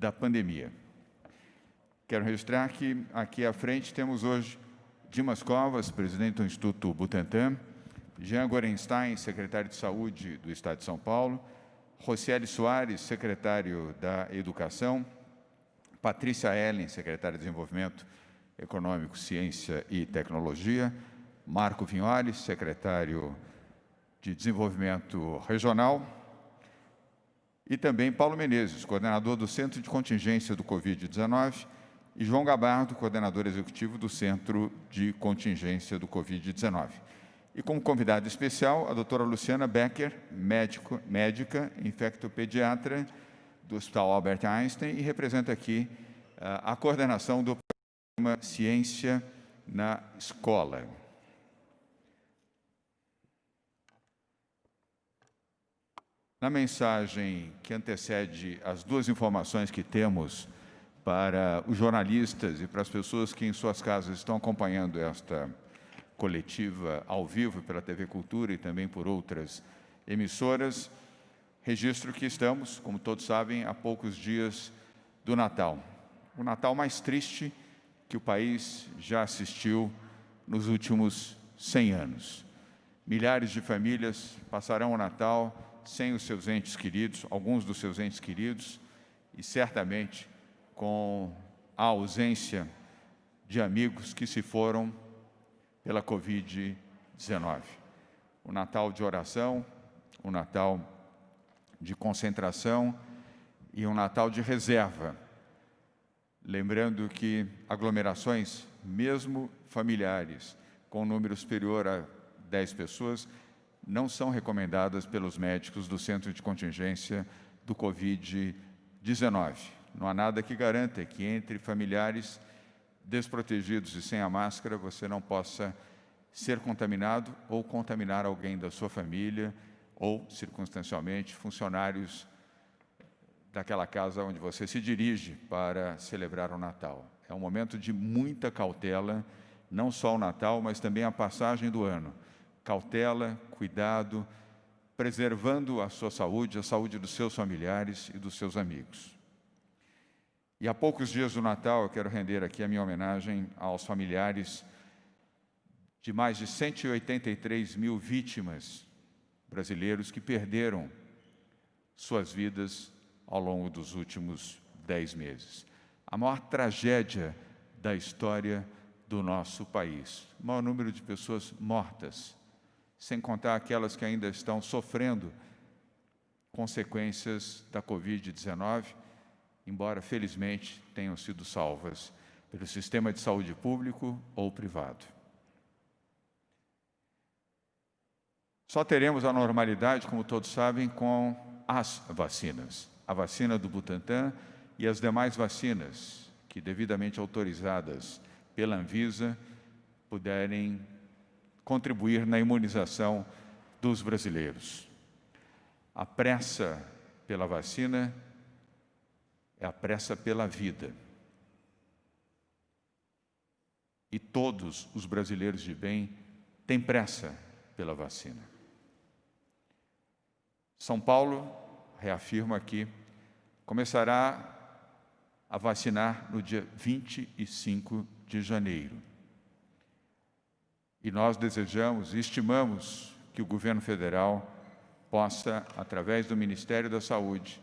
da pandemia. Quero registrar que aqui à frente temos hoje Dimas Covas, presidente do Instituto Butantan, Jean Gorenstein, secretário de Saúde do Estado de São Paulo, Rocieli Soares, secretário da Educação, Patrícia Ellen, secretária de Desenvolvimento Econômico, Ciência e Tecnologia, Marco Vignoli, secretário de Desenvolvimento Regional, e também Paulo Menezes, coordenador do Centro de Contingência do Covid-19, e João Gabardo, coordenador executivo do Centro de Contingência do Covid-19. E como convidada especial, a doutora Luciana Becker, médica, infectopediatra do Hospital Albert Einstein, e representa aqui a coordenação do programa Ciência na Escola. Na mensagem que antecede as duas informações que temos para os jornalistas e para as pessoas que em suas casas estão acompanhando esta coletiva ao vivo pela TV Cultura e também por outras emissoras, registro que estamos, como todos sabem, a poucos dias do Natal. O Natal mais triste que o país já assistiu nos últimos 100 anos. Milhares de famílias passarão o Natal sem os seus entes queridos, alguns dos seus entes queridos, e certamente com a ausência de amigos que se foram pela Covid-19. O Natal de oração, o Natal de concentração e um Natal de reserva. Lembrando que aglomerações, mesmo familiares, com um número superior a 10 pessoas, não são recomendadas pelos médicos do Centro de Contingência do Covid-19. Não há nada que garanta que entre familiares desprotegidos e sem a máscara você não possa ser contaminado ou contaminar alguém da sua família ou, circunstancialmente, funcionários daquela casa onde você se dirige para celebrar o Natal. É um momento de muita cautela, não só o Natal, mas também a passagem do ano. Cautela, cuidado, preservando a sua saúde, a saúde dos seus familiares e dos seus amigos. E há poucos dias do Natal, eu quero render aqui a minha homenagem aos familiares de mais de 183 mil vítimas brasileiros que perderam suas vidas ao longo dos últimos 10 meses. A maior tragédia da história do nosso país. O maior número de pessoas mortas, sem contar aquelas que ainda estão sofrendo consequências da Covid-19, embora, felizmente, tenham sido salvas pelo sistema de saúde público ou privado. Só teremos a normalidade, como todos sabem, com as vacinas. A vacina do Butantan e as demais vacinas que, devidamente autorizadas pela Anvisa, puderem contribuir na imunização dos brasileiros. A pressa pela vacina é a pressa pela vida. E todos os brasileiros de bem têm pressa pela vacina. São Paulo, reafirmo aqui, começará a vacinar no dia 25 de janeiro. E nós desejamos e estimamos que o governo federal possa, através do Ministério da Saúde,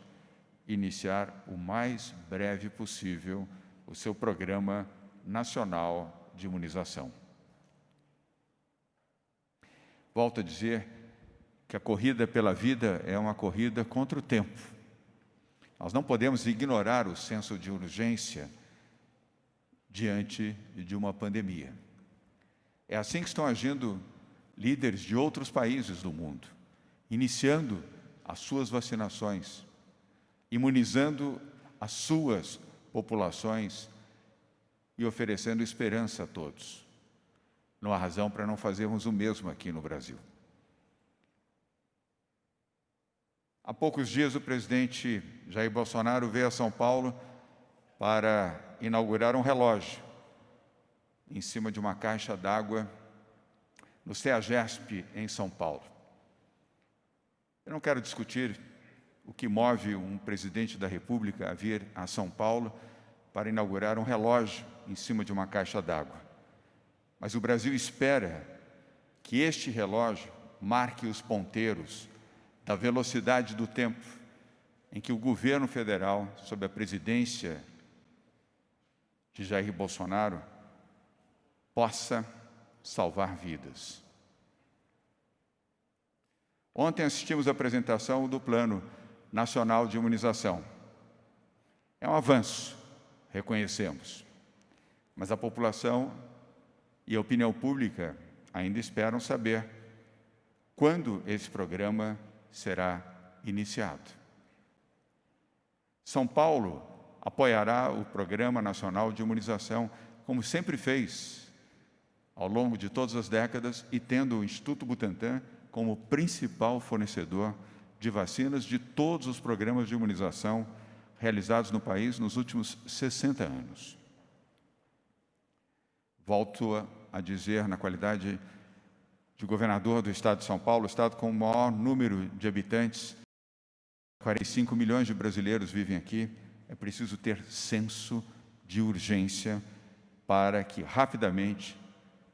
iniciar o mais breve possível o seu programa nacional de imunização. Volto a dizer que a corrida pela vida é uma corrida contra o tempo. Nós não podemos ignorar o senso de urgência diante de uma pandemia. É assim que estão agindo líderes de outros países do mundo, iniciando as suas vacinações, imunizando as suas populações e oferecendo esperança a todos. Não há razão para não fazermos o mesmo aqui no Brasil. Há poucos dias, o presidente Jair Bolsonaro veio a São Paulo para inaugurar um relógio em cima de uma caixa d'água no CEAGESP, em São Paulo. Eu não quero discutir o que move um presidente da República a vir a São Paulo para inaugurar um relógio em cima de uma caixa d'água. Mas o Brasil espera que este relógio marque os ponteiros da velocidade do tempo em que o governo federal, sob a presidência de Jair Bolsonaro, possa salvar vidas. Ontem assistimos à apresentação do Plano Nacional de Imunização. É um avanço, reconhecemos, mas a população e a opinião pública ainda esperam saber quando esse programa será iniciado. São Paulo apoiará o Programa Nacional de Imunização, como sempre fez ao longo de todas as décadas, e tendo o Instituto Butantan como principal fornecedor de vacinas de todos os programas de imunização realizados no país nos últimos 60 anos. Volto a dizer, na qualidade de governador do Estado de São Paulo, o Estado com o maior número de habitantes, 45 milhões de brasileiros vivem aqui, é preciso ter senso de urgência para que rapidamente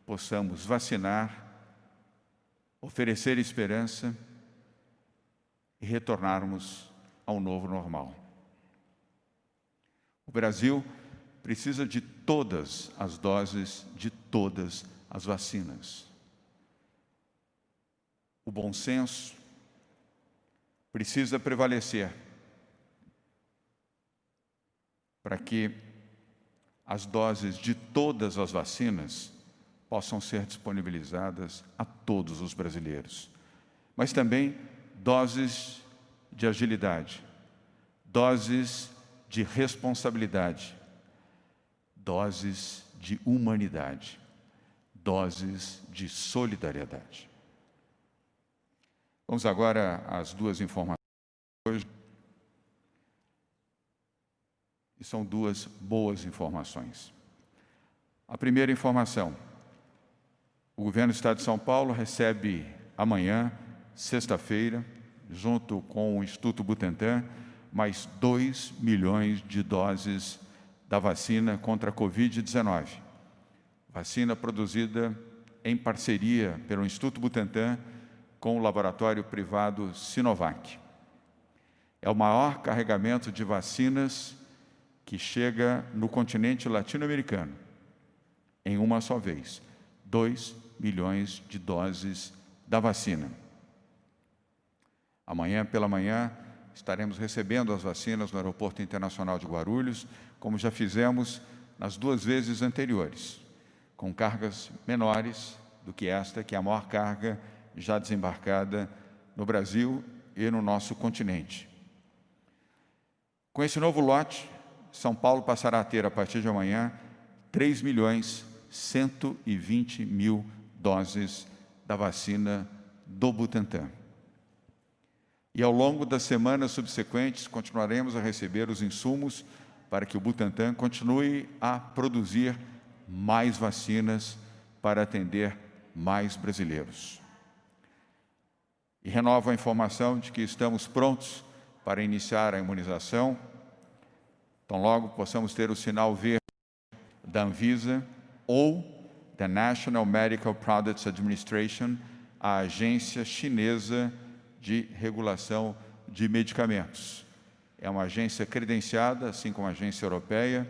possamos vacinar, oferecer esperança e retornarmos ao novo normal. O Brasil precisa de todas as doses de todas as vacinas. O bom senso precisa prevalecer para que as doses de todas as vacinas possam ser disponibilizadas a todos os brasileiros. Mas também doses de agilidade, doses de responsabilidade, doses de humanidade, doses de solidariedade. Vamos agora às duas informações de hoje. E são duas boas informações. A primeira informação: o governo do Estado de São Paulo recebe amanhã, sexta-feira, junto com o Instituto Butantan, mais 2 milhões de doses da vacina contra a Covid-19. Vacina produzida em parceria pelo Instituto Butantan com o laboratório privado Sinovac. É o maior carregamento de vacinas que chega no continente latino-americano, em uma só vez, 2 milhões de doses da vacina. Amanhã pela manhã estaremos recebendo as vacinas no Aeroporto Internacional de Guarulhos, como já fizemos nas 2 vezes anteriores, com cargas menores do que esta, que é a maior carga já desembarcada no Brasil e no nosso continente. Com esse novo lote, São Paulo passará a ter, a partir de amanhã, 3.120.000 doses da vacina do Butantan. E ao longo das semanas subsequentes, continuaremos a receber os insumos para que o Butantan continue a produzir mais vacinas para atender mais brasileiros. E renovo a informação de que estamos prontos para iniciar a imunização. Tão logo possamos ter o sinal verde da Anvisa ou da National Medical Products Administration, a agência chinesa de regulação de medicamentos. É uma agência credenciada, assim como a agência europeia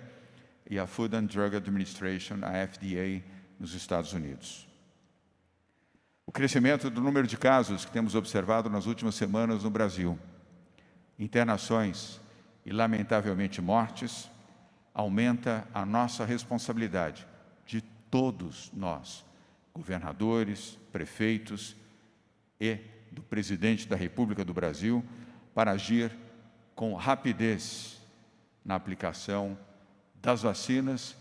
e a Food and Drug Administration, a FDA, nos Estados Unidos. O crescimento do número de casos que temos observado nas últimas semanas no Brasil, internações e, lamentavelmente, mortes, aumenta a nossa responsabilidade de todos nós, governadores, prefeitos e do presidente da República do Brasil, para agir com rapidez na aplicação das vacinas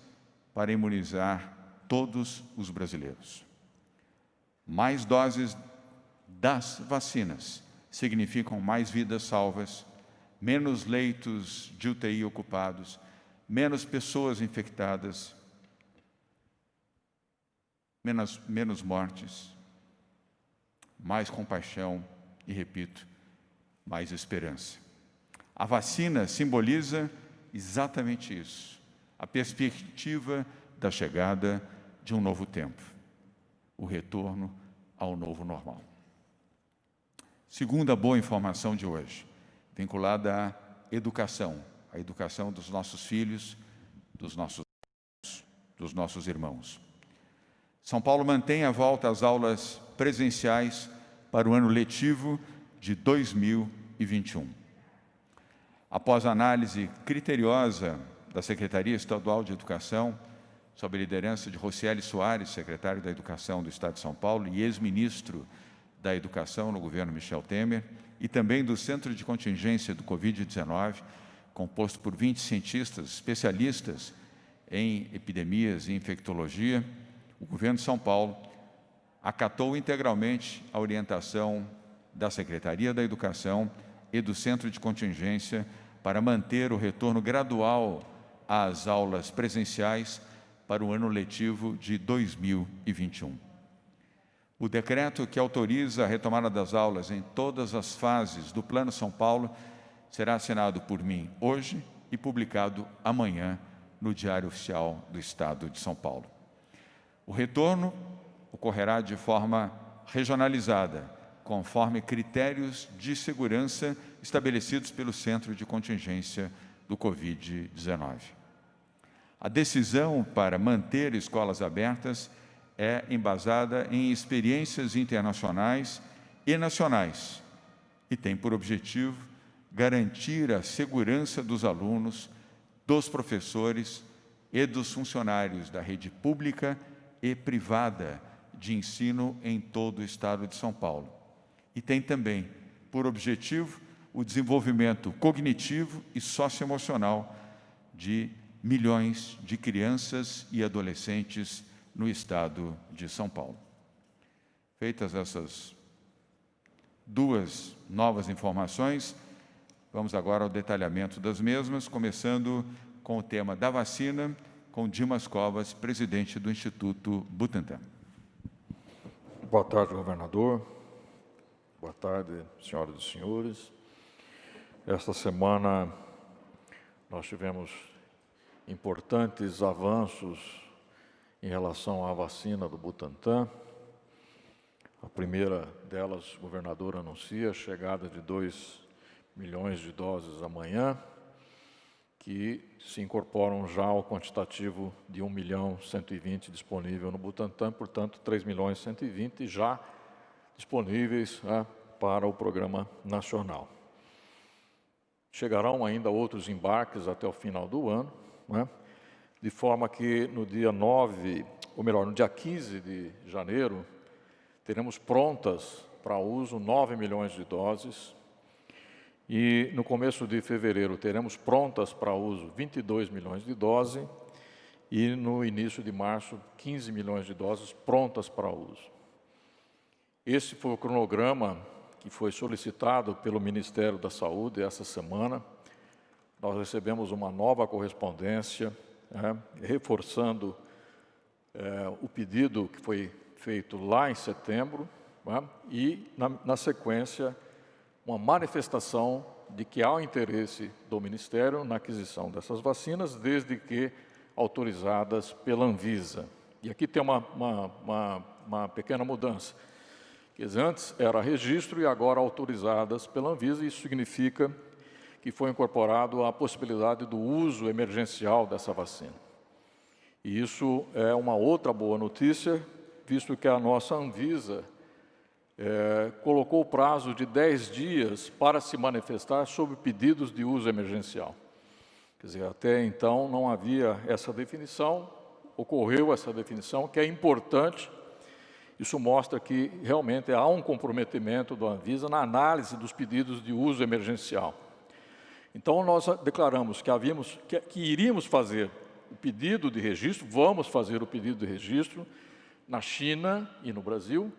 para imunizar todos os brasileiros. Mais doses das vacinas significam mais vidas salvas, menos leitos de UTI ocupados, menos pessoas infectadas, menos mortes, mais compaixão e, repito, mais esperança. A vacina simboliza exatamente isso, a perspectiva da chegada de um novo tempo, o retorno ao novo normal. Segunda boa informação de hoje, vinculada à educação, a educação dos nossos filhos, dos nossos irmãos. São Paulo mantém a volta às aulas presenciais para o ano letivo de 2021. Após análise criteriosa da Secretaria Estadual de Educação, sob a liderança de Rocieli Soares, secretário da Educação do Estado de São Paulo e ex-ministro da Educação no governo Michel Temer, e também do Centro de Contingência do Covid-19, composto por 20 cientistas especialistas em epidemias e infectologia, o governo de São Paulo acatou integralmente a orientação da Secretaria da Educação e do Centro de Contingência para manter o retorno gradual às aulas presenciais para o ano letivo de 2021. O decreto que autoriza a retomada das aulas em todas as fases do Plano São Paulo será assinado por mim hoje e publicado amanhã no Diário Oficial do Estado de São Paulo. O retorno ocorrerá de forma regionalizada, conforme critérios de segurança estabelecidos pelo Centro de Contingência do Covid-19. A decisão para manter escolas abertas é embasada em experiências internacionais e nacionais e tem por objetivo garantir a segurança dos alunos, dos professores e dos funcionários da rede pública e privada de ensino em todo o Estado de São Paulo. E tem também por objetivo o desenvolvimento cognitivo e socioemocional de milhões de crianças e adolescentes no Estado de São Paulo. Feitas essas duas novas informações, vamos agora ao detalhamento das mesmas, começando com o tema da vacina, com Dimas Covas, presidente do Instituto Butantan. Boa tarde, governador. Boa tarde, senhoras e senhores. Esta semana nós tivemos importantes avanços em relação à vacina do Butantan. A primeira delas, o governador anuncia a chegada de 2 milhões de doses amanhã, que se incorporam já ao quantitativo de 1.120.000 disponível no Butantan, portanto, 3.120.000 já disponíveis para o programa nacional. Chegarão ainda outros embarques até o final do ano, de forma que no dia 9, ou melhor, no dia 15 de janeiro, teremos prontas para uso 9 milhões de doses, e no começo de fevereiro teremos prontas para uso 22 milhões de doses, e no início de março 15 milhões de doses prontas para uso. Esse foi o cronograma que foi solicitado pelo Ministério da Saúde essa semana. Nós recebemos uma nova correspondência, reforçando o pedido que foi feito lá em setembro, e, na sequência, uma manifestação de que há o interesse do Ministério na aquisição dessas vacinas, desde que autorizadas pela Anvisa. E aqui tem uma pequena mudança. Antes era registro e agora autorizadas pela Anvisa, e isso significa que foi incorporado a possibilidade do uso emergencial dessa vacina. E isso é uma outra boa notícia, visto que a nossa Anvisa colocou o prazo de 10 dias para se manifestar sobre pedidos de uso emergencial. Quer dizer, até então não havia essa definição, ocorreu essa definição, que é importante. Isso mostra que realmente há um comprometimento da Anvisa na análise dos pedidos de uso emergencial. Então, nós declaramos que iríamos fazer o pedido de registro, vamos fazer o pedido de registro na China e no Brasil,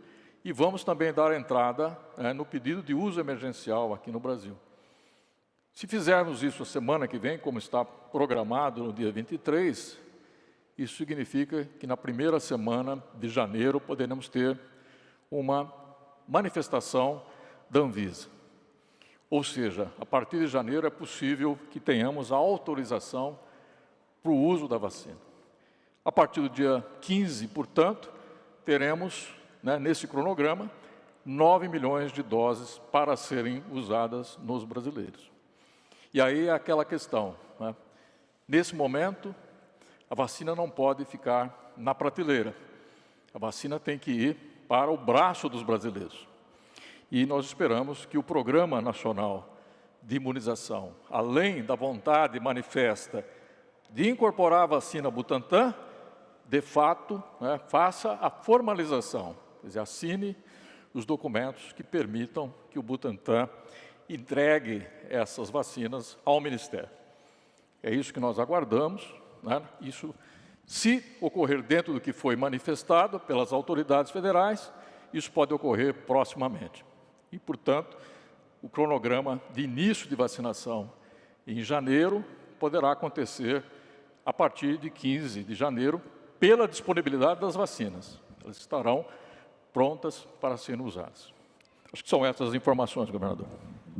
e vamos também dar entrada no pedido de uso emergencial aqui no Brasil. Se fizermos isso a semana que vem, como está programado no dia 23, isso significa que na primeira semana de janeiro poderemos ter uma manifestação da Anvisa. Ou seja, a partir de janeiro é possível que tenhamos a autorização para o uso da vacina. A partir do dia 15, portanto, teremos, nesse cronograma, 9 milhões de doses para serem usadas nos brasileiros. E aí é aquela questão, nesse momento, a vacina não pode ficar na prateleira. A vacina tem que ir para o braço dos brasileiros. E nós esperamos que o Programa Nacional de Imunização, além da vontade manifesta de incorporar a vacina Butantan, de fato, faça a formalização, quer dizer, assine os documentos que permitam que o Butantan entregue essas vacinas ao Ministério. É isso que nós aguardamos, Isso, se ocorrer dentro do que foi manifestado pelas autoridades federais, isso pode ocorrer proximamente. E, portanto, o cronograma de início de vacinação em janeiro poderá acontecer a partir de 15 de janeiro, pela disponibilidade das vacinas. Elas estarão prontas para serem usadas. Acho que são essas as informações, governador.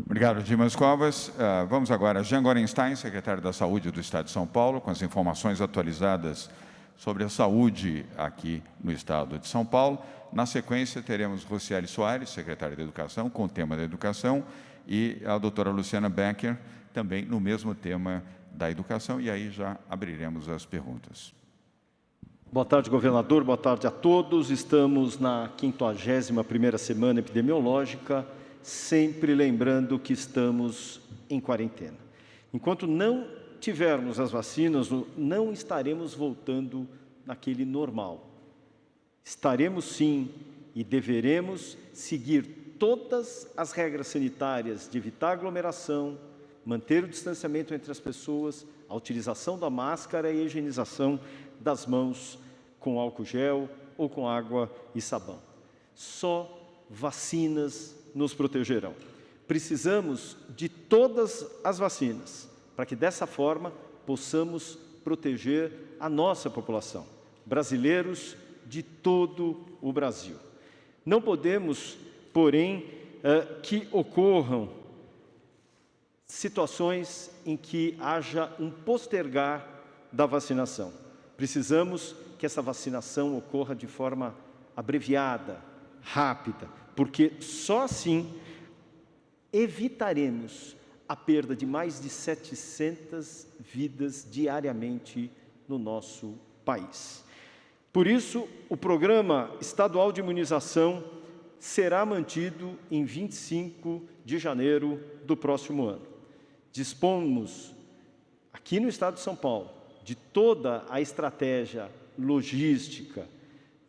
Obrigado, Dimas Covas. Vamos agora a Jean Gorenstein, secretário da Saúde do Estado de São Paulo, com as informações atualizadas sobre a saúde aqui no Estado de São Paulo. Na sequência, teremos Rocieli Soares, secretária da Educação, com o tema da educação, e a doutora Luciana Becker, também no mesmo tema da educação, e aí já abriremos as perguntas. Boa tarde, governador. Boa tarde a todos. Estamos na 51ª semana epidemiológica, sempre lembrando que estamos em quarentena. Enquanto não tivermos as vacinas, não estaremos voltando naquele normal. Estaremos sim e deveremos seguir todas as regras sanitárias de evitar aglomeração, manter o distanciamento entre as pessoas, a utilização da máscara e a higienização das mãos com álcool gel ou com água e sabão. Só vacinas nos protegerão. Precisamos de todas as vacinas, para que dessa forma possamos proteger a nossa população, brasileiros de todo o Brasil. Não podemos, porém, que ocorram situações em que haja um postergar da vacinação. Precisamos que essa vacinação ocorra de forma abreviada, rápida, porque só assim evitaremos a perda de mais de 700 vidas diariamente no nosso país. Por isso, o Programa Estadual de Imunização será mantido em 25 de janeiro do próximo ano. Dispomos, aqui no Estado de São Paulo, de toda a estratégia logística,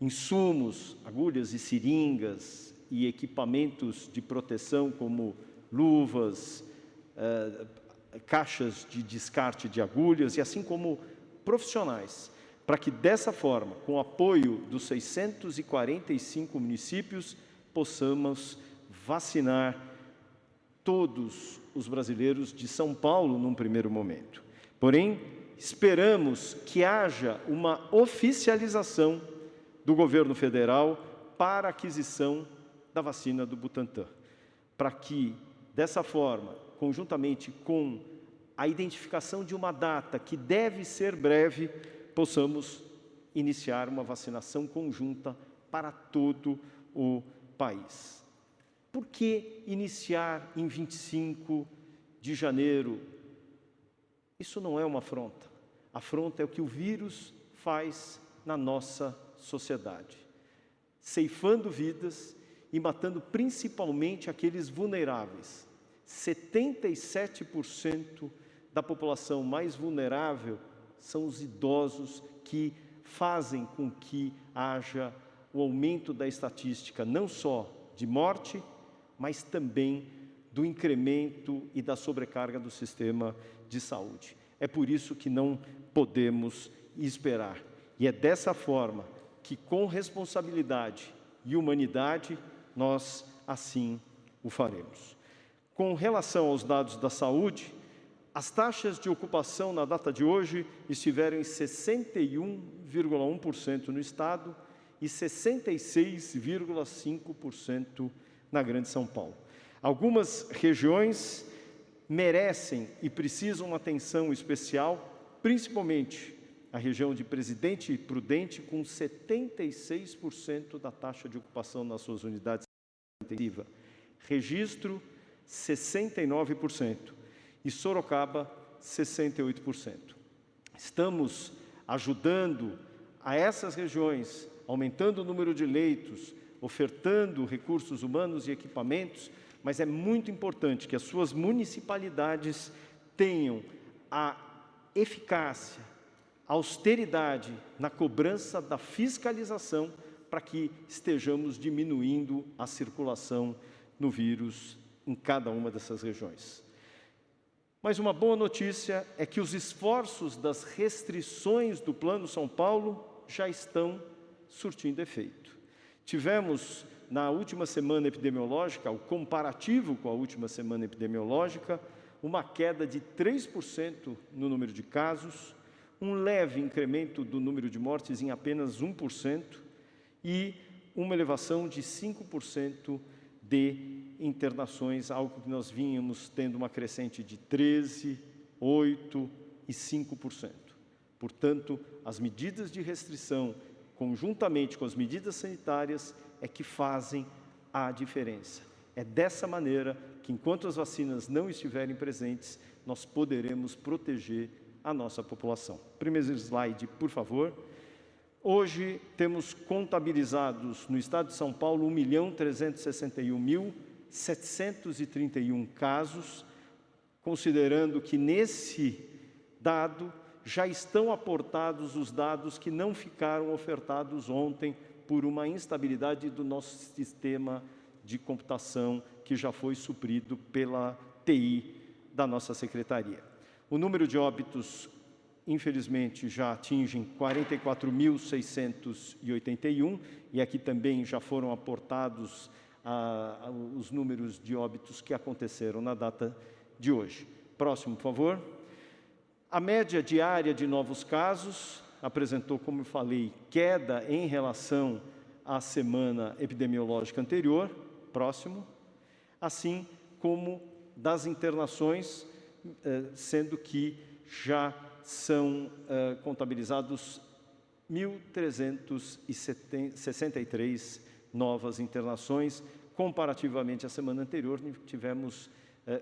insumos, agulhas e seringas e equipamentos de proteção como luvas, caixas de descarte de agulhas e assim como profissionais, para que dessa forma, com o apoio dos 645 municípios, possamos vacinar todos os brasileiros de São Paulo num primeiro momento. Porém, esperamos que haja uma oficialização do governo federal para a aquisição da vacina do Butantan, para que, dessa forma, conjuntamente com a identificação de uma data que deve ser breve, possamos iniciar uma vacinação conjunta para todo o país. Por que iniciar em 25 de janeiro? Isso não é uma afronta. A afronta é o que o vírus faz na nossa sociedade, ceifando vidas e matando principalmente aqueles vulneráveis. 77% da população mais vulnerável são os idosos, que fazem com que haja o aumento da estatística, não só de morte, mas também do incremento e da sobrecarga do sistema de saúde. É por isso que não podemos esperar. E é dessa forma que, com responsabilidade e humanidade, nós assim o faremos. Com relação aos dados da saúde, as taxas de ocupação na data de hoje estiveram em 61,1% no Estado e 66,5% na Grande São Paulo. Algumas regiões merecem e precisam uma atenção especial, principalmente a região de Presidente Prudente, com 76% da taxa de ocupação nas suas unidades intensivas. Registro, 69%. E Sorocaba, 68%. Estamos ajudando a essas regiões, aumentando o número de leitos, ofertando recursos humanos e equipamentos, mas é muito importante que as suas municipalidades tenham a eficácia, a austeridade na cobrança da fiscalização para que estejamos diminuindo a circulação no vírus em cada uma dessas regiões. Mas uma boa notícia é que os esforços das restrições do Plano São Paulo já estão surtindo efeito. Tivemos, na última semana epidemiológica, o comparativo com a última semana epidemiológica, uma queda de 3% no número de casos, um leve incremento do número de mortes em apenas 1% e uma elevação de 5% de internações, algo que nós vínhamos tendo uma crescente de 13%, 8% e 5%. Portanto, as medidas de restrição, conjuntamente com as medidas sanitárias, é que fazem a diferença. É dessa maneira que, enquanto as vacinas não estiverem presentes, nós poderemos proteger a nossa população. Primeiro slide, por favor. Hoje temos contabilizados no estado de São Paulo 1.361.731 casos, considerando que nesse dado já estão aportados os dados que não ficaram ofertados ontem por uma instabilidade do nosso sistema de computação que já foi suprido pela TI da nossa secretaria. O número de óbitos, infelizmente, já atingem 44.681 e aqui também já foram aportados os números de óbitos que aconteceram na data de hoje. Próximo, por favor. A média diária de novos casos apresentou, como eu falei, queda em relação à semana epidemiológica anterior. Próximo. Assim como das internações, sendo que já são contabilizados 1.363 novas internações. Comparativamente à semana anterior, tivemos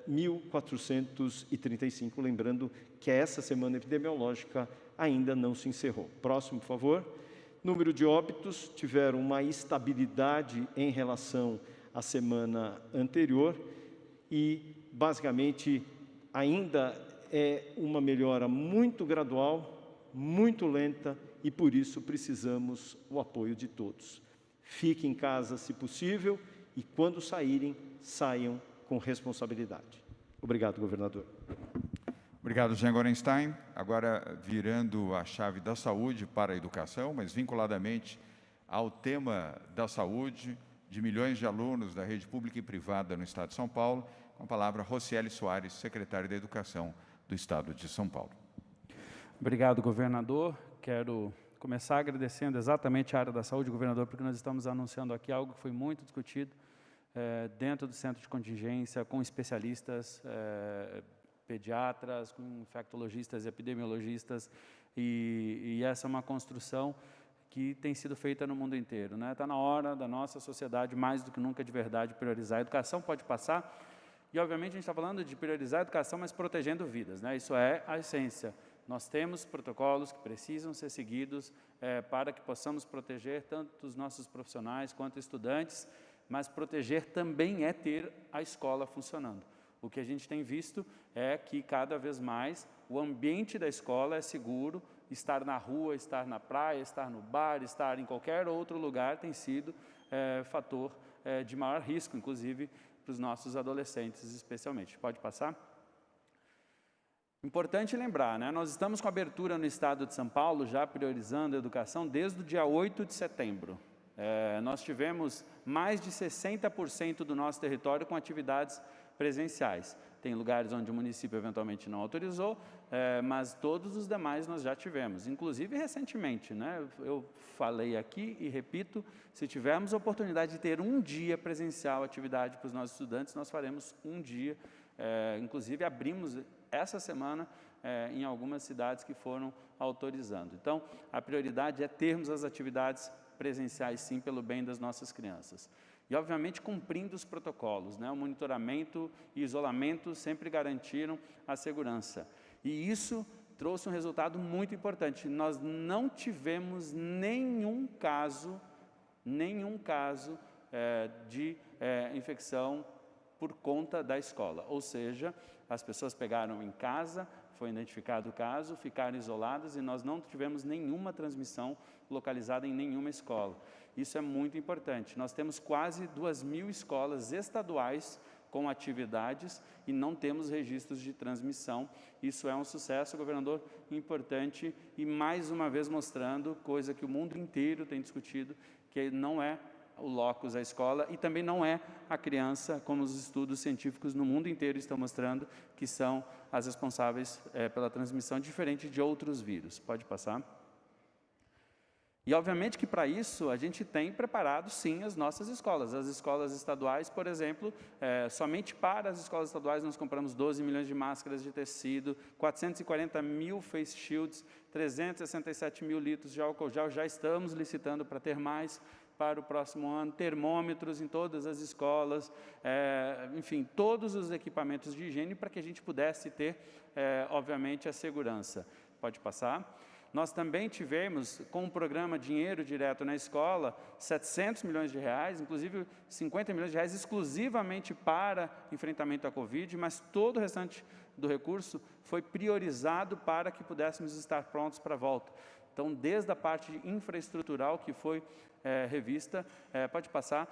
1.435, lembrando que essa semana epidemiológica ainda não se encerrou. Próximo, por favor. Número de óbitos tiveram uma estabilidade em relação à semana anterior e, basicamente, ainda é uma melhora muito gradual, muito lenta e, por isso, precisamos o apoio de todos. Fiquem em casa, se possível, e quando saírem, saiam com responsabilidade. Obrigado, governador. Obrigado, Jean Gorenstein. Agora, virando a chave da saúde para a educação, mas vinculadamente ao tema da saúde de milhões de alunos da rede pública e privada no Estado de São Paulo, com a palavra Rocieli Soares, secretária da Educação do Estado de São Paulo. Obrigado, governador. Quero começar agradecendo exatamente a área da saúde, governador, porque nós estamos anunciando aqui algo que foi muito discutido dentro do centro de contingência, com especialistas, pediatras, com infectologistas e epidemiologistas, e essa é uma construção que tem sido feita no mundo inteiro, né? Está na hora da nossa sociedade, mais do que nunca, de verdade, priorizar. A educação pode passar, e obviamente a gente está falando de priorizar a educação, mas protegendo vidas, né? Isso é a essência. Nós temos protocolos que precisam ser seguidos para que possamos proteger tanto os nossos profissionais quanto estudantes, mas proteger também é ter a escola funcionando. O que a gente tem visto é que, cada vez mais, o ambiente da escola é seguro. Estar na rua, estar na praia, estar no bar, estar em qualquer outro lugar tem sido fator de maior risco, inclusive para os nossos adolescentes, especialmente. Pode passar? Importante lembrar, né? Nós estamos com abertura no Estado de São Paulo, já priorizando a educação desde o dia 8 de setembro. Nós tivemos mais de 60% do nosso território com atividades presenciais. Tem lugares onde o município eventualmente não autorizou, mas todos os demais nós já tivemos, inclusive recentemente, né? Eu falei aqui e repito, se tivermos a oportunidade de ter um dia presencial atividade para os nossos estudantes, nós faremos um dia, inclusive abrimos essa semana em algumas cidades que foram autorizando. Então, a prioridade é termos as atividades presenciais, sim, pelo bem das nossas crianças. E, obviamente, cumprindo os protocolos, né? O monitoramento e isolamento sempre garantiram a segurança. E isso trouxe um resultado muito importante. Nós não tivemos nenhum caso de infecção por conta da escola. Ou seja, as pessoas pegaram em casa, foi identificado o caso, ficaram isoladas e nós não tivemos nenhuma transmissão localizada em nenhuma escola. Isso é muito importante. Nós temos quase 2.000 escolas estaduais com atividades e não temos registros de transmissão. Isso é um sucesso, governador, importante e mais uma vez mostrando, coisa que o mundo inteiro tem discutido, que não é o locus a escola e também não é a criança, como os estudos científicos no mundo inteiro estão mostrando, que são as responsáveis pela transmissão, diferente de outros vírus. Pode passar. E, obviamente, que para isso a gente tem preparado, sim, as nossas escolas. As escolas estaduais, por exemplo, somente para as escolas estaduais nós compramos 12 milhões de máscaras de tecido, 440 mil face shields, 367 mil litros de álcool gel, já estamos licitando para ter mais para o próximo ano, termômetros em todas as escolas, enfim, todos os equipamentos de higiene para que a gente pudesse ter, obviamente, a segurança. Pode passar. Nós também tivemos, com o programa Dinheiro Direto na Escola, 700 milhões de reais, inclusive 50 milhões de reais exclusivamente para enfrentamento à Covid, mas todo o restante do recurso foi priorizado para que pudéssemos estar prontos para a volta. Então, desde a parte infraestrutural que foi revista, pode passar,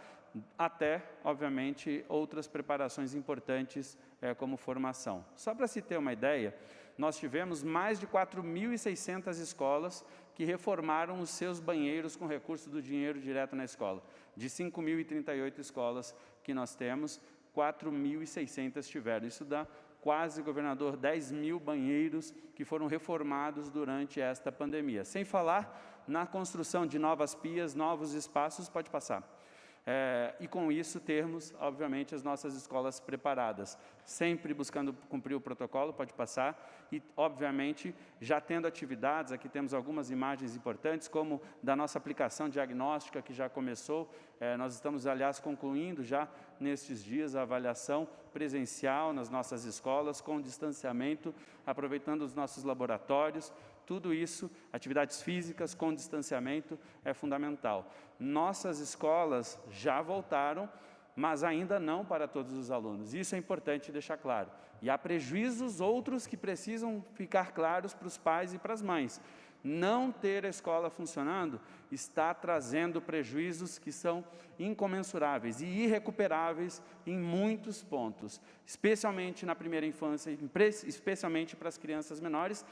até, obviamente, outras preparações importantes como formação. Só para se ter uma ideia, nós tivemos mais de 4.600 escolas que reformaram os seus banheiros com recurso do Dinheiro Direto na Escola. De 5.038 escolas que nós temos, 4.600 tiveram. Isso dá quase, governador, 10.000 banheiros que foram reformados durante esta pandemia. Sem falar na construção de novas pias, novos espaços, pode passar. E com isso termos, obviamente, as nossas escolas preparadas, sempre buscando cumprir o protocolo, pode passar, e, obviamente, já tendo atividades, aqui temos algumas imagens importantes, como da nossa aplicação diagnóstica, que já começou, nós estamos, aliás, concluindo já nestes dias a avaliação presencial nas nossas escolas, com distanciamento, aproveitando os nossos laboratórios. Tudo isso, atividades físicas com distanciamento, é fundamental. Nossas escolas já voltaram, mas ainda não para todos os alunos. Isso é importante deixar claro. E há prejuízos outros que precisam ficar claros para os pais e para as mães. Não ter a escola funcionando está trazendo prejuízos que são incomensuráveis e irrecuperáveis em muitos pontos, especialmente na primeira infância, especialmente para as crianças menores.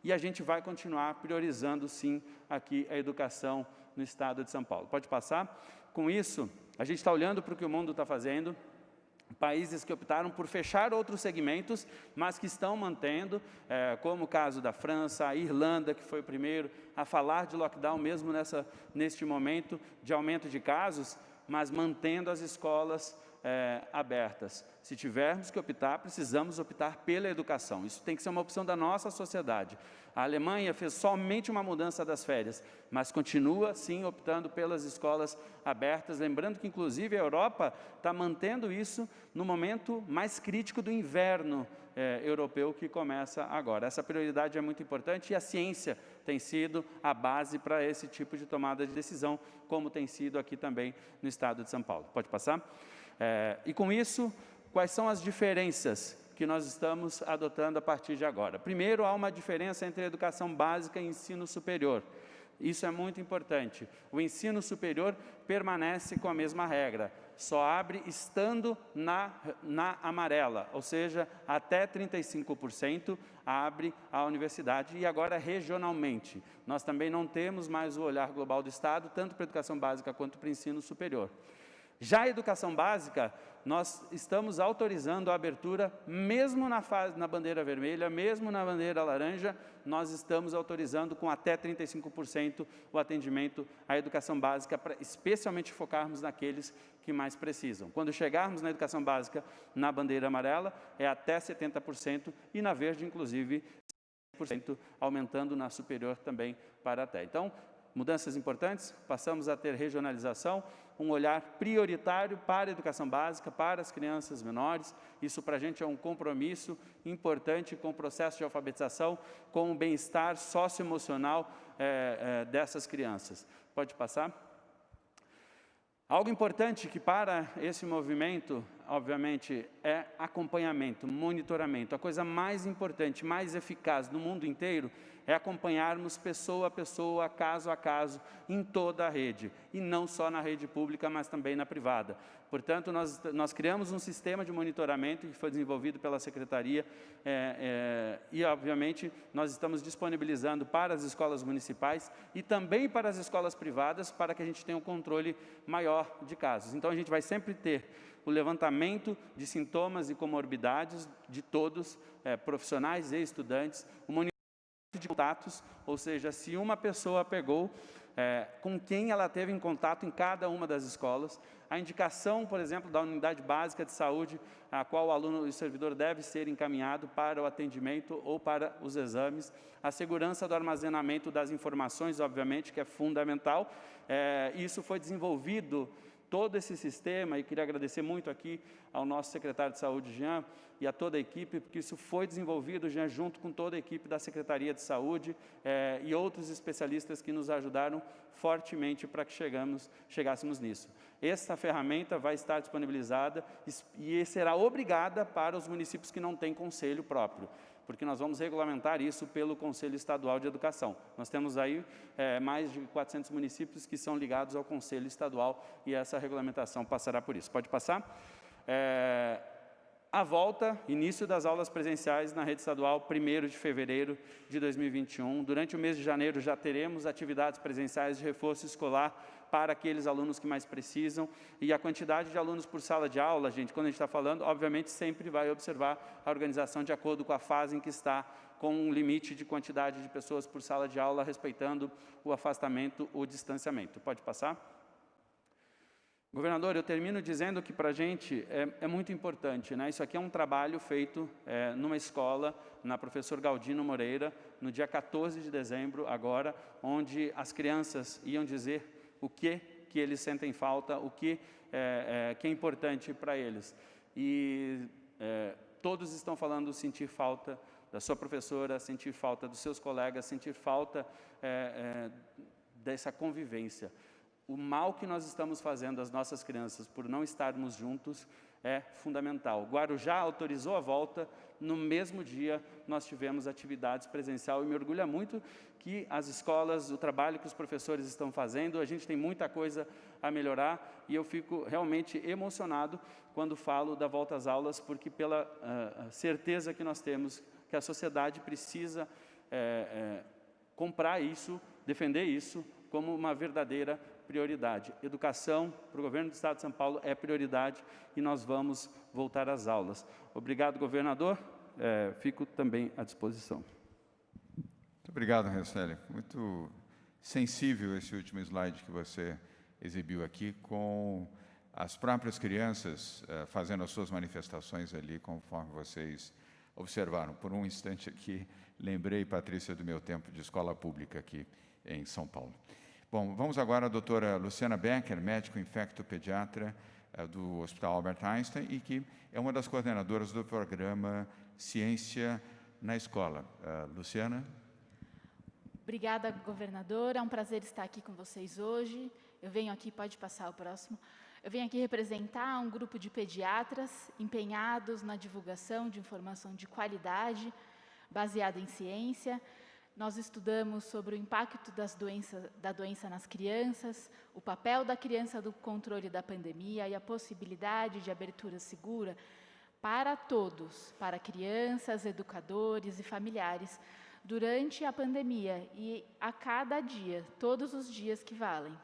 E a gente vai continuar priorizando, sim, aqui a educação no estado de São Paulo. Pode passar? Com isso, a gente está olhando para o que o mundo está fazendo, países que optaram por fechar outros segmentos, mas que estão mantendo, como o caso da França, a Irlanda, que foi o primeiro a falar de lockdown, mesmo neste momento de aumento de casos, mas mantendo as escolas abertas. Se tivermos que optar, precisamos optar pela educação. Isso tem que ser uma opção da nossa sociedade. A Alemanha fez somente uma mudança das férias, mas continua, sim, optando pelas escolas abertas. Lembrando que, inclusive, a Europa está mantendo isso no momento mais crítico do inverno europeu que começa agora. Essa prioridade é muito importante e a ciência tem sido a base para esse tipo de tomada de decisão, como tem sido aqui também no estado de São Paulo. Pode passar? E com isso, quais são as diferenças que nós estamos adotando a partir de agora? Primeiro, há uma diferença entre educação básica e ensino superior. Isso é muito importante. O ensino superior permanece com a mesma regra, só abre estando na amarela, ou seja, até 35% abre a universidade e agora regionalmente. Nós também não temos mais o olhar global do Estado, tanto para a educação básica quanto para o ensino superior. Já a educação básica, nós estamos autorizando a abertura, mesmo na bandeira vermelha, mesmo na bandeira laranja, nós estamos autorizando com até 35% o atendimento à educação básica, para especialmente focarmos naqueles que mais precisam. Quando chegarmos na educação básica, na bandeira amarela, é até 70%, e na verde, inclusive, 100%, aumentando na superior também para até. Então, mudanças importantes, passamos a ter regionalização, um olhar prioritário para a educação básica, para as crianças menores. Isso para a gente é um compromisso importante com o processo de alfabetização, com o bem-estar socioemocional dessas crianças. Pode passar? Algo importante que para esse movimento, obviamente, é acompanhamento, monitoramento. A coisa mais importante, mais eficaz no mundo inteiro é acompanharmos pessoa a pessoa, caso a caso, em toda a rede, e não só na rede pública, mas também na privada. Portanto, nós criamos um sistema de monitoramento que foi desenvolvido pela Secretaria e, obviamente, nós estamos disponibilizando para as escolas municipais e também para as escolas privadas, para que a gente tenha um controle maior de casos. Então, a gente vai sempre ter o levantamento de sintomas e comorbidades de todos, profissionais e estudantes, o monitoramento de contatos, ou seja, se uma pessoa pegou, com quem ela teve em contato em cada uma das escolas, a indicação, por exemplo, da unidade básica de saúde, a qual o aluno e o servidor deve ser encaminhado para o atendimento ou para os exames, a segurança do armazenamento das informações, obviamente, que é fundamental. Isso foi desenvolvido, todo esse sistema, e queria agradecer muito aqui ao nosso secretário de Saúde, Jean, e a toda a equipe, porque isso foi desenvolvido, Jean, junto com toda a equipe da Secretaria de Saúde e outros especialistas que nos ajudaram fortemente para que chegássemos nisso. Essa ferramenta vai estar disponibilizada e será obrigada para os municípios que não têm conselho próprio, porque nós vamos regulamentar isso pelo Conselho Estadual de Educação. Nós temos aí mais de 400 municípios que são ligados ao Conselho Estadual e essa regulamentação passará por isso. Pode passar? A volta, início das aulas presenciais na rede estadual, 1º de fevereiro de 2021. Durante o mês de janeiro já teremos atividades presenciais de reforço escolar para aqueles alunos que mais precisam. E a quantidade de alunos por sala de aula, gente, quando a gente está falando, obviamente sempre vai observar a organização de acordo com a fase em que está, com um limite de quantidade de pessoas por sala de aula, respeitando o afastamento, o distanciamento. Pode passar? Governador, eu termino dizendo que para a gente é muito importante, né? Isso aqui é um trabalho feito numa escola, na Professor Galdino Moreira, no dia 14 de dezembro, agora, onde as crianças iam dizer o que eles sentem falta, o que é importante para eles. E todos estão falando sentir falta da sua professora, sentir falta dos seus colegas, sentir falta dessa convivência. O mal que nós estamos fazendo às nossas crianças por não estarmos juntos é fundamental. O Guarujá autorizou a volta, no mesmo dia nós tivemos atividades presencial e me orgulha muito que as escolas, o trabalho que os professores estão fazendo, a gente tem muita coisa a melhorar e eu fico realmente emocionado quando falo da volta às aulas, porque pela certeza que nós temos que a sociedade precisa comprar isso, defender isso como uma verdadeira prioridade. Educação para o governo do Estado de São Paulo é prioridade e nós vamos voltar às aulas. Obrigado, governador. Fico também à disposição. Muito obrigado, Roseli. Muito sensível esse último slide que você exibiu aqui, com as próprias crianças fazendo as suas manifestações ali, conforme vocês observaram. Por um instante aqui, lembrei, Patrícia, do meu tempo de escola pública aqui em São Paulo. Bom, vamos agora à doutora Luciana Becker, médico infectopediatra do Hospital Albert Einstein e que é uma das coordenadoras do programa Ciência na Escola. Luciana? Obrigada, governador. É um prazer estar aqui com vocês hoje. Eu venho aqui, pode passar o próximo. Eu venho aqui representar um grupo de pediatras empenhados na divulgação de informação de qualidade, baseada em ciência. Nós estudamos sobre o impacto da doença nas crianças, o papel da criança no controle da pandemia e a possibilidade de abertura segura para todos, para crianças, educadores e familiares, durante a pandemia e a cada dia, todos os dias que valem.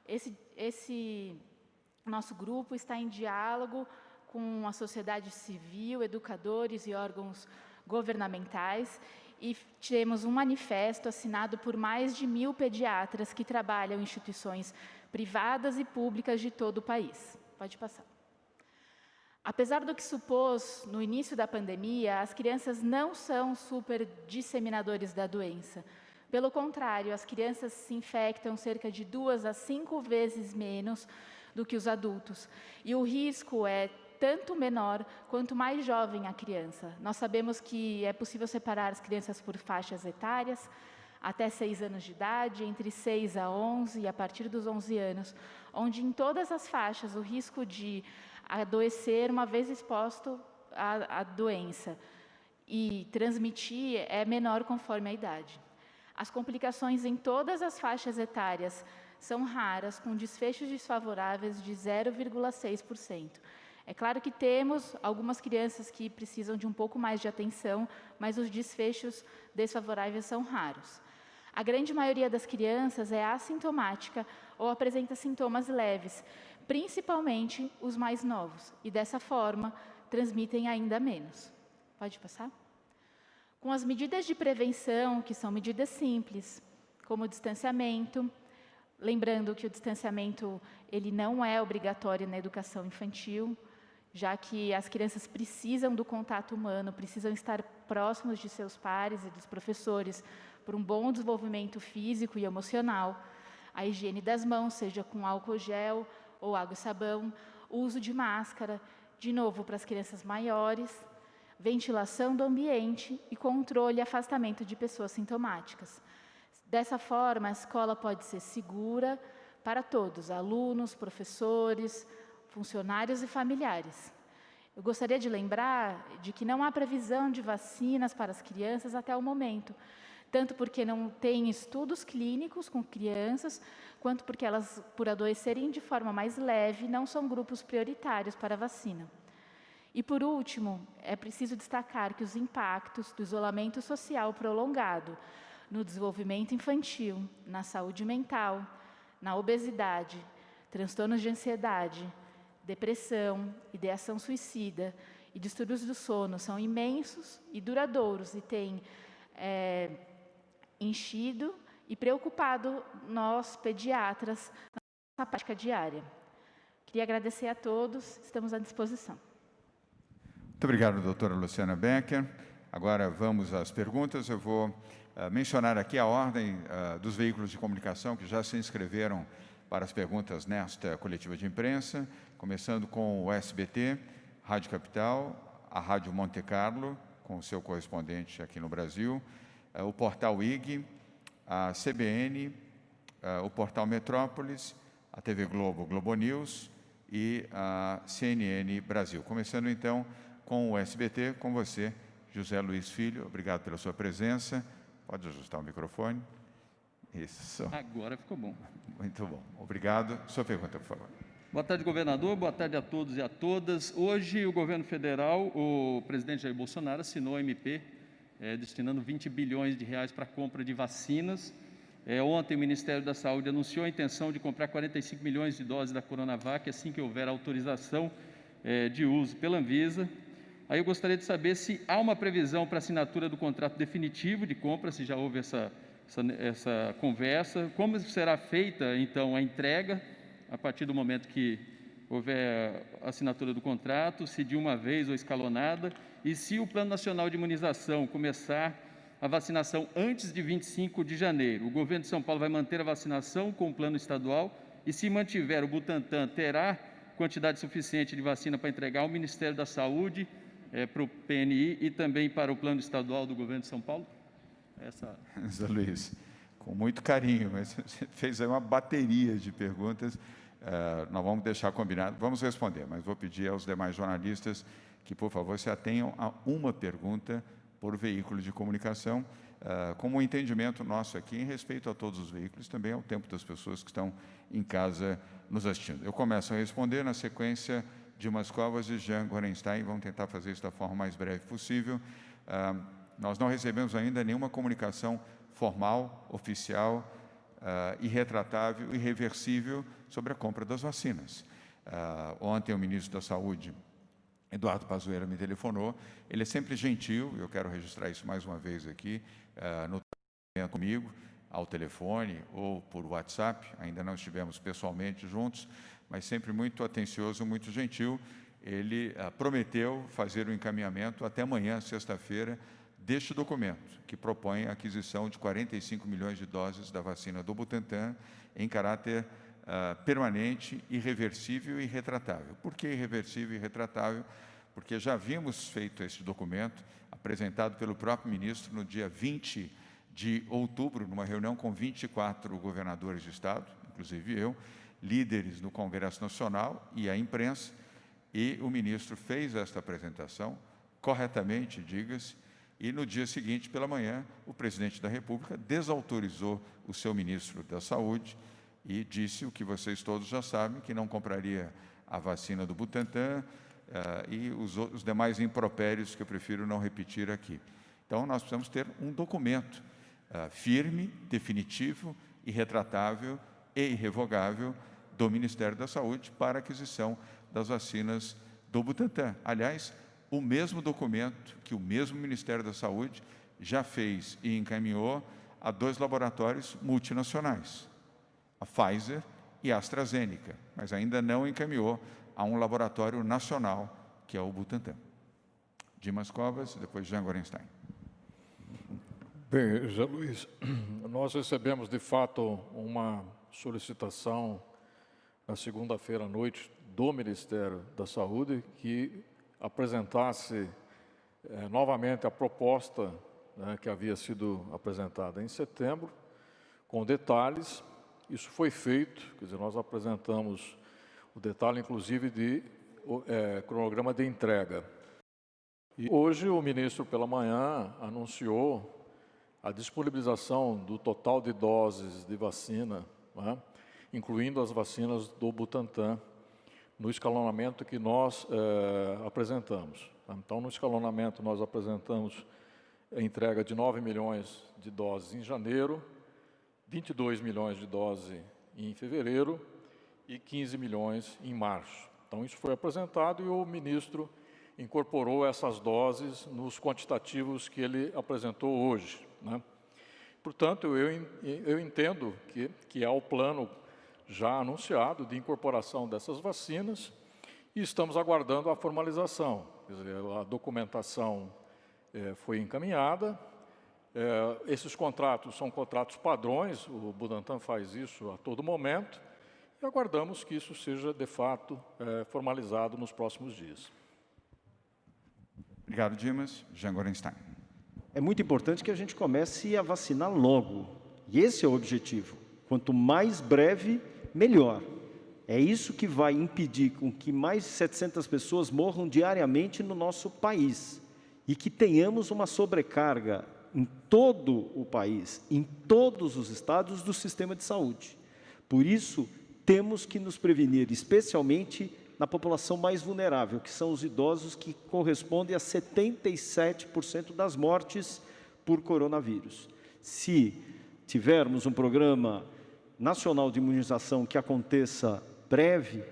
Esse O nosso grupo está em diálogo com a sociedade civil, educadores e órgãos governamentais, e temos um manifesto assinado por mais de 1.000 pediatras que trabalham em instituições privadas e públicas de todo o país. Pode passar. Apesar do que supôs no início da pandemia, as crianças não são super disseminadores da doença. Pelo contrário, as crianças se infectam cerca de 2 a 5 vezes menos do que os adultos. E o risco é tanto menor quanto mais jovem a criança. Nós sabemos que é possível separar as crianças por faixas etárias, até 6 anos de idade, entre 6 a 11 e a partir dos 11 anos, onde em todas as faixas o risco de adoecer uma vez exposto à doença e transmitir é menor conforme a idade. As complicações em todas as faixas etárias são raras, com desfechos desfavoráveis de 0,6%. É claro que temos algumas crianças que precisam de um pouco mais de atenção, mas os desfechos desfavoráveis são raros. A grande maioria das crianças é assintomática ou apresenta sintomas leves, principalmente os mais novos, e dessa forma transmitem ainda menos. Pode passar? Com as medidas de prevenção, que são medidas simples, como o distanciamento, lembrando que o distanciamento ele não é obrigatório na educação infantil, já que as crianças precisam do contato humano, precisam estar próximos de seus pares e dos professores por um bom desenvolvimento físico e emocional. A higiene das mãos, seja com álcool gel ou água e sabão, o uso de máscara, de novo para as crianças maiores, ventilação do ambiente e controle e afastamento de pessoas sintomáticas. Dessa forma, a escola pode ser segura para todos, alunos, professores, funcionários e familiares. Eu gostaria de lembrar de que não há previsão de vacinas para as crianças até o momento, tanto porque não tem estudos clínicos com crianças, quanto porque elas, por adoecerem de forma mais leve, não são grupos prioritários para a vacina. E, por último, é preciso destacar que os impactos do isolamento social prolongado no desenvolvimento infantil, na saúde mental, na obesidade, transtornos de ansiedade, depressão, ideação suicida e distúrbios do sono são imensos e duradouros e têm enchido e preocupado nós, pediatras, na nossa prática diária. Queria agradecer a todos, estamos à disposição. Muito obrigado, doutora Luciana Becker. Agora vamos às perguntas. Eu vou mencionar aqui a ordem dos veículos de comunicação que já se inscreveram para as perguntas nesta coletiva de imprensa, começando com o SBT, Rádio Capital, a Rádio Monte Carlo, com o seu correspondente aqui no Brasil, o Portal IG, a CBN, o Portal Metrópolis, a TV Globo, Globo News e a CNN Brasil. Começando então com o SBT, com você, José Luiz Filho. Obrigado pela sua presença. Pode ajustar o microfone. Isso. Agora ficou bom. Muito bom. Obrigado. Sua pergunta, por favor. Boa tarde, governador. Boa tarde a todos e a todas. Hoje, o governo federal, o presidente Jair Bolsonaro, assinou a MP destinando 20 bilhões de reais para a compra de vacinas. Ontem, o Ministério da Saúde anunciou a intenção de comprar 45 milhões de doses da Coronavac, assim que houver autorização de uso pela Anvisa. Aí eu gostaria de saber se há uma previsão para assinatura do contrato definitivo de compra, se já houve essa conversa, como será feita, então, a entrega, a partir do momento que houver a assinatura do contrato, se de uma vez ou escalonada, e se o Plano Nacional de Imunização começar a vacinação antes de 25 de janeiro. O governo de São Paulo vai manter a vacinação com o plano estadual, e se mantiver, o Butantan terá quantidade suficiente de vacina para entregar ao Ministério da Saúde, para o PNI e também para o plano estadual do governo de São Paulo? José Luiz, com muito carinho, mas você fez aí uma bateria de perguntas. Nós vamos deixar combinado, vamos responder, mas vou pedir aos demais jornalistas que, por favor, se atenham a uma pergunta por veículo de comunicação, como um entendimento nosso aqui em respeito a todos os veículos, também ao tempo das pessoas que estão em casa nos assistindo. Eu começo a responder na sequência Dimas Covas e Jean Gorenstein. Vamos tentar fazer isso da forma mais breve possível. Nós não recebemos ainda nenhuma comunicação formal, oficial, irretratável, irreversível sobre a compra das vacinas. Ontem o ministro da Saúde, Eduardo Pazuello, me telefonou. Ele é sempre gentil, eu quero registrar isso mais uma vez aqui, no tratamento comigo, ao telefone ou por WhatsApp. Ainda não estivemos pessoalmente juntos, mas sempre muito atencioso, muito gentil. Ele prometeu fazer o encaminhamento até amanhã, sexta-feira, deste documento, que propõe a aquisição de 45 milhões de doses da vacina do Butantan em caráter permanente, irreversível e retratável. Por que irreversível e retratável? Porque já havíamos feito esse documento, apresentado pelo próprio ministro no dia 20 de outubro, numa reunião com 24 governadores de estado, inclusive eu, líderes do Congresso Nacional e a imprensa, e o ministro fez esta apresentação, corretamente, diga-se, e no dia seguinte, pela manhã, o presidente da República desautorizou o seu ministro da Saúde e disse o que vocês todos já sabem, que não compraria a vacina do Butantan e os demais impropérios que eu prefiro não repetir aqui. Então, nós precisamos ter um documento firme, definitivo, irretratável e irrevogável do Ministério da Saúde para a aquisição das vacinas do Butantan. Aliás, o mesmo documento que o mesmo Ministério da Saúde já fez e encaminhou a 2 laboratórios multinacionais, a Pfizer e a AstraZeneca, mas ainda não encaminhou a um laboratório nacional, que é o Butantan. Dimas Covas, depois Jean Gorenstein. Bem, José Luiz, nós recebemos, de fato, uma solicitação na segunda-feira à noite do Ministério da Saúde que apresentasse novamente a proposta que havia sido apresentada em setembro, com detalhes. Isso foi feito, quer dizer, nós apresentamos o detalhe, inclusive, de cronograma de entrega. E hoje o ministro, pela manhã, anunciou a disponibilização do total de doses de vacina, incluindo as vacinas do Butantan, no escalonamento que nós apresentamos. Então, no escalonamento, nós apresentamos a entrega de 9 milhões de doses em janeiro, 22 milhões de doses em fevereiro e 15 milhões em março. Então, isso foi apresentado e o ministro incorporou essas doses nos quantitativos que ele apresentou hoje, Portanto, eu entendo que há o plano já anunciado de incorporação dessas vacinas e estamos aguardando a formalização. Quer dizer, a documentação foi encaminhada, esses contratos são contratos padrões, o Butantan faz isso a todo momento e aguardamos que isso seja, de fato, formalizado nos próximos dias. Obrigado, Dimas. Jean Gorenstein. É muito importante que a gente comece a vacinar logo, e esse é o objetivo. Quanto mais breve, melhor. É isso que vai impedir com que mais de 700 pessoas morram diariamente no nosso país e que tenhamos uma sobrecarga em todo o país, em todos os estados do sistema de saúde. Por isso, temos que nos prevenir, especialmente na população mais vulnerável, que são os idosos, que correspondem a 77% das mortes por coronavírus. Se tivermos um programa nacional de imunização que aconteça breve,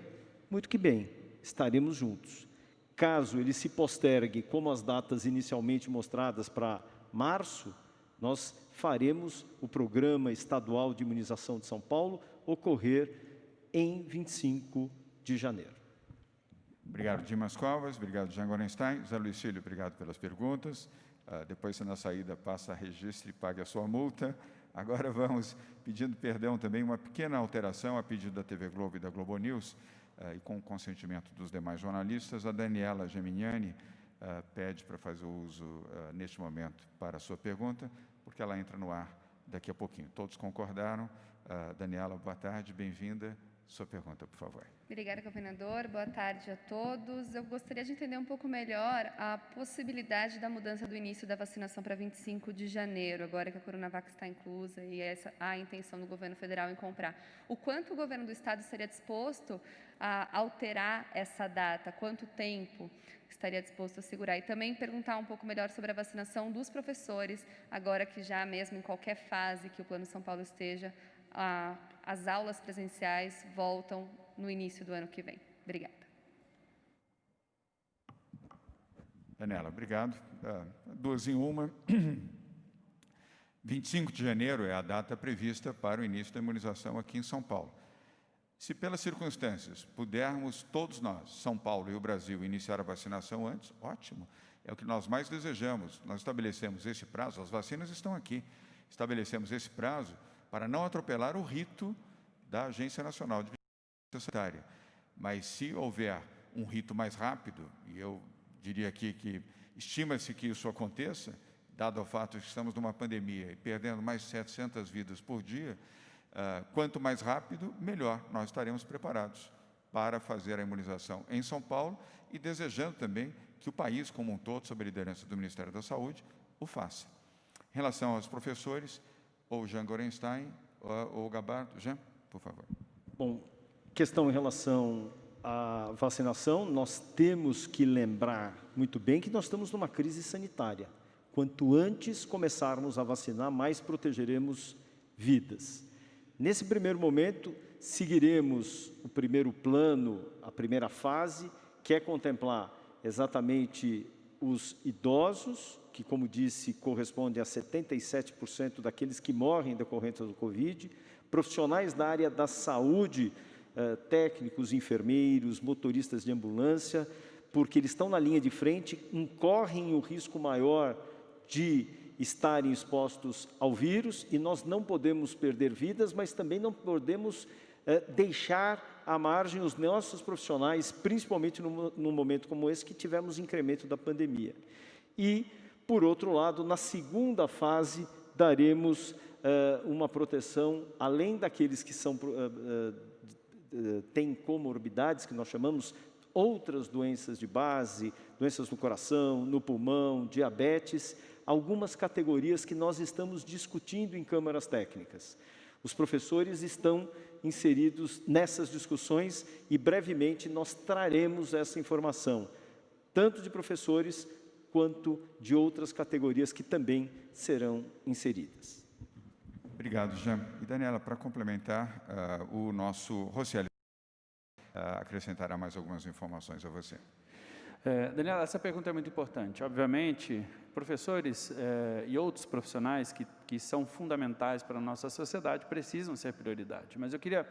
muito que bem, estaremos juntos. Caso ele se postergue, como as datas inicialmente mostradas para março, nós faremos o Programa Estadual de Imunização de São Paulo ocorrer em 25 de janeiro. Obrigado, Dimas Covas. Obrigado, Jean Gorenstein. Zé Luiz Filho, obrigado pelas perguntas. Depois, se na saída passa, registre e pague a sua multa. Agora vamos pedindo perdão também, uma pequena alteração a pedido da TV Globo e da Globo News, e com o consentimento dos demais jornalistas. A Daniela Geminiani pede para fazer o uso, neste momento, para a sua pergunta, porque ela entra no ar daqui a pouquinho. Todos concordaram. Daniela, boa tarde, bem-vinda. Sua pergunta, por favor. Obrigada, governador. Boa tarde a todos. Eu gostaria de entender um pouco melhor a possibilidade da mudança do início da vacinação para 25 de janeiro, agora que a Coronavac está inclusa e essa a intenção do governo federal em comprar. O quanto o governo do estado estaria disposto a alterar essa data? Quanto tempo estaria disposto a segurar? E também perguntar um pouco melhor sobre a vacinação dos professores, agora que já mesmo em qualquer fase que o Plano São Paulo esteja, as aulas presenciais voltam no início do ano que vem. Obrigada. Daniela, obrigado. 2 em 1. 25 de janeiro é a data prevista para o início da imunização aqui em São Paulo. Se pelas circunstâncias pudermos todos nós, São Paulo e o Brasil, iniciar a vacinação antes, ótimo. É o que nós mais desejamos. Nós estabelecemos esse prazo, as vacinas estão aqui. Estabelecemos esse prazo para não atropelar o rito da Agência Nacional de Vigilância Sanitária. Mas se houver um rito mais rápido, e eu diria aqui que estima-se que isso aconteça, dado o fato de que estamos numa pandemia e perdendo mais de 700 vidas por dia, quanto mais rápido, melhor. Nós estaremos preparados para fazer a imunização em São Paulo e desejando também que o país como um todo, sob a liderança do Ministério da Saúde, o faça. Em relação aos professores, ou Jean Gorenstein, ou Gabardo. Jean, por favor. Bom, questão em relação à vacinação, nós temos que lembrar muito bem que nós estamos numa crise sanitária. Quanto antes começarmos a vacinar, mais protegeremos vidas. Nesse primeiro momento, seguiremos o primeiro plano, a primeira fase, que é contemplar exatamente os idosos, que, como disse, corresponde a 77% daqueles que morrem decorrente do Covid, profissionais da área da saúde, técnicos, enfermeiros, motoristas de ambulância, porque eles estão na linha de frente, incorrem o risco maior de estarem expostos ao vírus, e nós não podemos perder vidas, mas também não podemos deixar à margem os nossos profissionais, principalmente num momento como esse, que tivemos incremento da pandemia. E, por outro lado, na segunda fase, daremos uma proteção, além daqueles que têm comorbidades, que nós chamamos outras doenças de base, doenças no coração, no pulmão, diabetes, algumas categorias que nós estamos discutindo em câmaras técnicas. Os professores estão inseridos nessas discussões e brevemente nós traremos essa informação, tanto de professores quanto de outras categorias que também serão inseridas. Obrigado, Jean. E, Daniela, para complementar, o nosso Rocieli acrescentará mais algumas informações a você. Daniela, essa pergunta é muito importante. Obviamente, professores e outros profissionais que são fundamentais para a nossa sociedade precisam ser prioridade. Mas eu queria,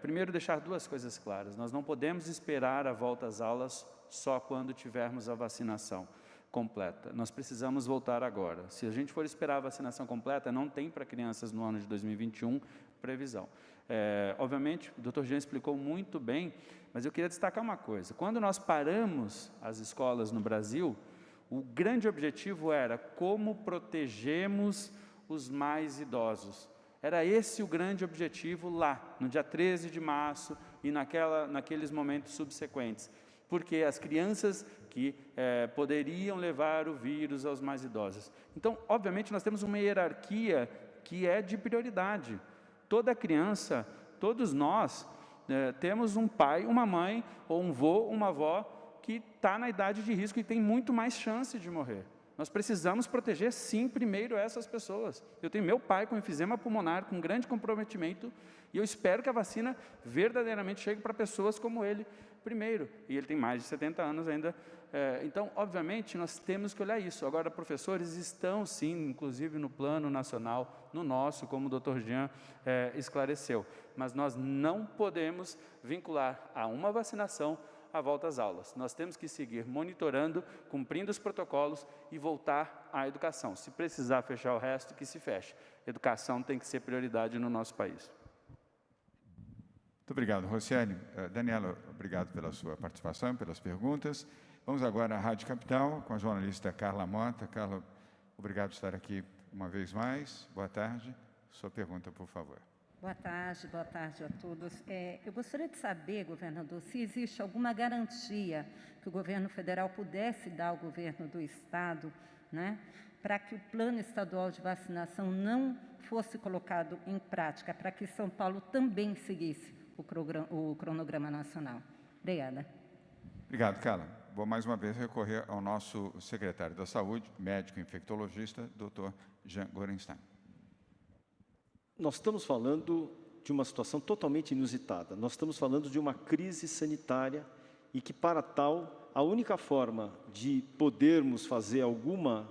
primeiro, deixar 2 coisas claras. Nós não podemos esperar a volta às aulas só quando tivermos a vacinação completa. Nós precisamos voltar agora. Se a gente for esperar a vacinação completa, não tem para crianças no ano de 2021 previsão. Obviamente, o Dr. Jean explicou muito bem, mas eu queria destacar uma coisa. Quando nós paramos as escolas no Brasil, o grande objetivo era como protegemos os mais idosos. Era esse o grande objetivo lá, no dia 13 de março e naqueles momentos subsequentes. Porque as crianças que poderiam levar o vírus aos mais idosos. Então, obviamente, nós temos uma hierarquia que é de prioridade. Toda criança, todos nós, temos um pai, uma mãe, ou um vô, uma avó, que está na idade de risco e tem muito mais chance de morrer. Nós precisamos proteger, sim, primeiro essas pessoas. Eu tenho meu pai com enfisema pulmonar, com grande comprometimento, e eu espero que a vacina verdadeiramente chegue para pessoas como ele primeiro. E ele tem mais de 70 anos ainda. Então, obviamente, nós temos que olhar isso. Agora, professores estão, sim, inclusive no plano nacional, no nosso, como o Dr. Jean esclareceu. Mas nós não podemos vincular a uma vacinação a volta às aulas. Nós temos que seguir monitorando, cumprindo os protocolos e voltar à educação. Se precisar fechar o resto, que se feche. Educação tem que ser prioridade no nosso país. Muito obrigado, Rocieli. Daniela, obrigado pela sua participação, pelas perguntas. Vamos agora à Rádio Capital, com a jornalista Carla Mota. Carla, obrigado por estar aqui uma vez mais. Boa tarde. Sua pergunta, por favor. Boa tarde a todos. Eu gostaria de saber, governador, se existe alguma garantia que o governo federal pudesse dar ao governo do estado, né, para que o plano estadual de vacinação não fosse colocado em prática, para que São Paulo também seguisse o cronograma nacional. Obrigada. Obrigado, Carla. Vou mais uma vez recorrer ao nosso secretário da Saúde, médico infectologista, Dr. Jean Gorenstein. Nós estamos falando de uma situação totalmente inusitada. Nós estamos falando de uma crise sanitária e que, para tal, a única forma de podermos fazer alguma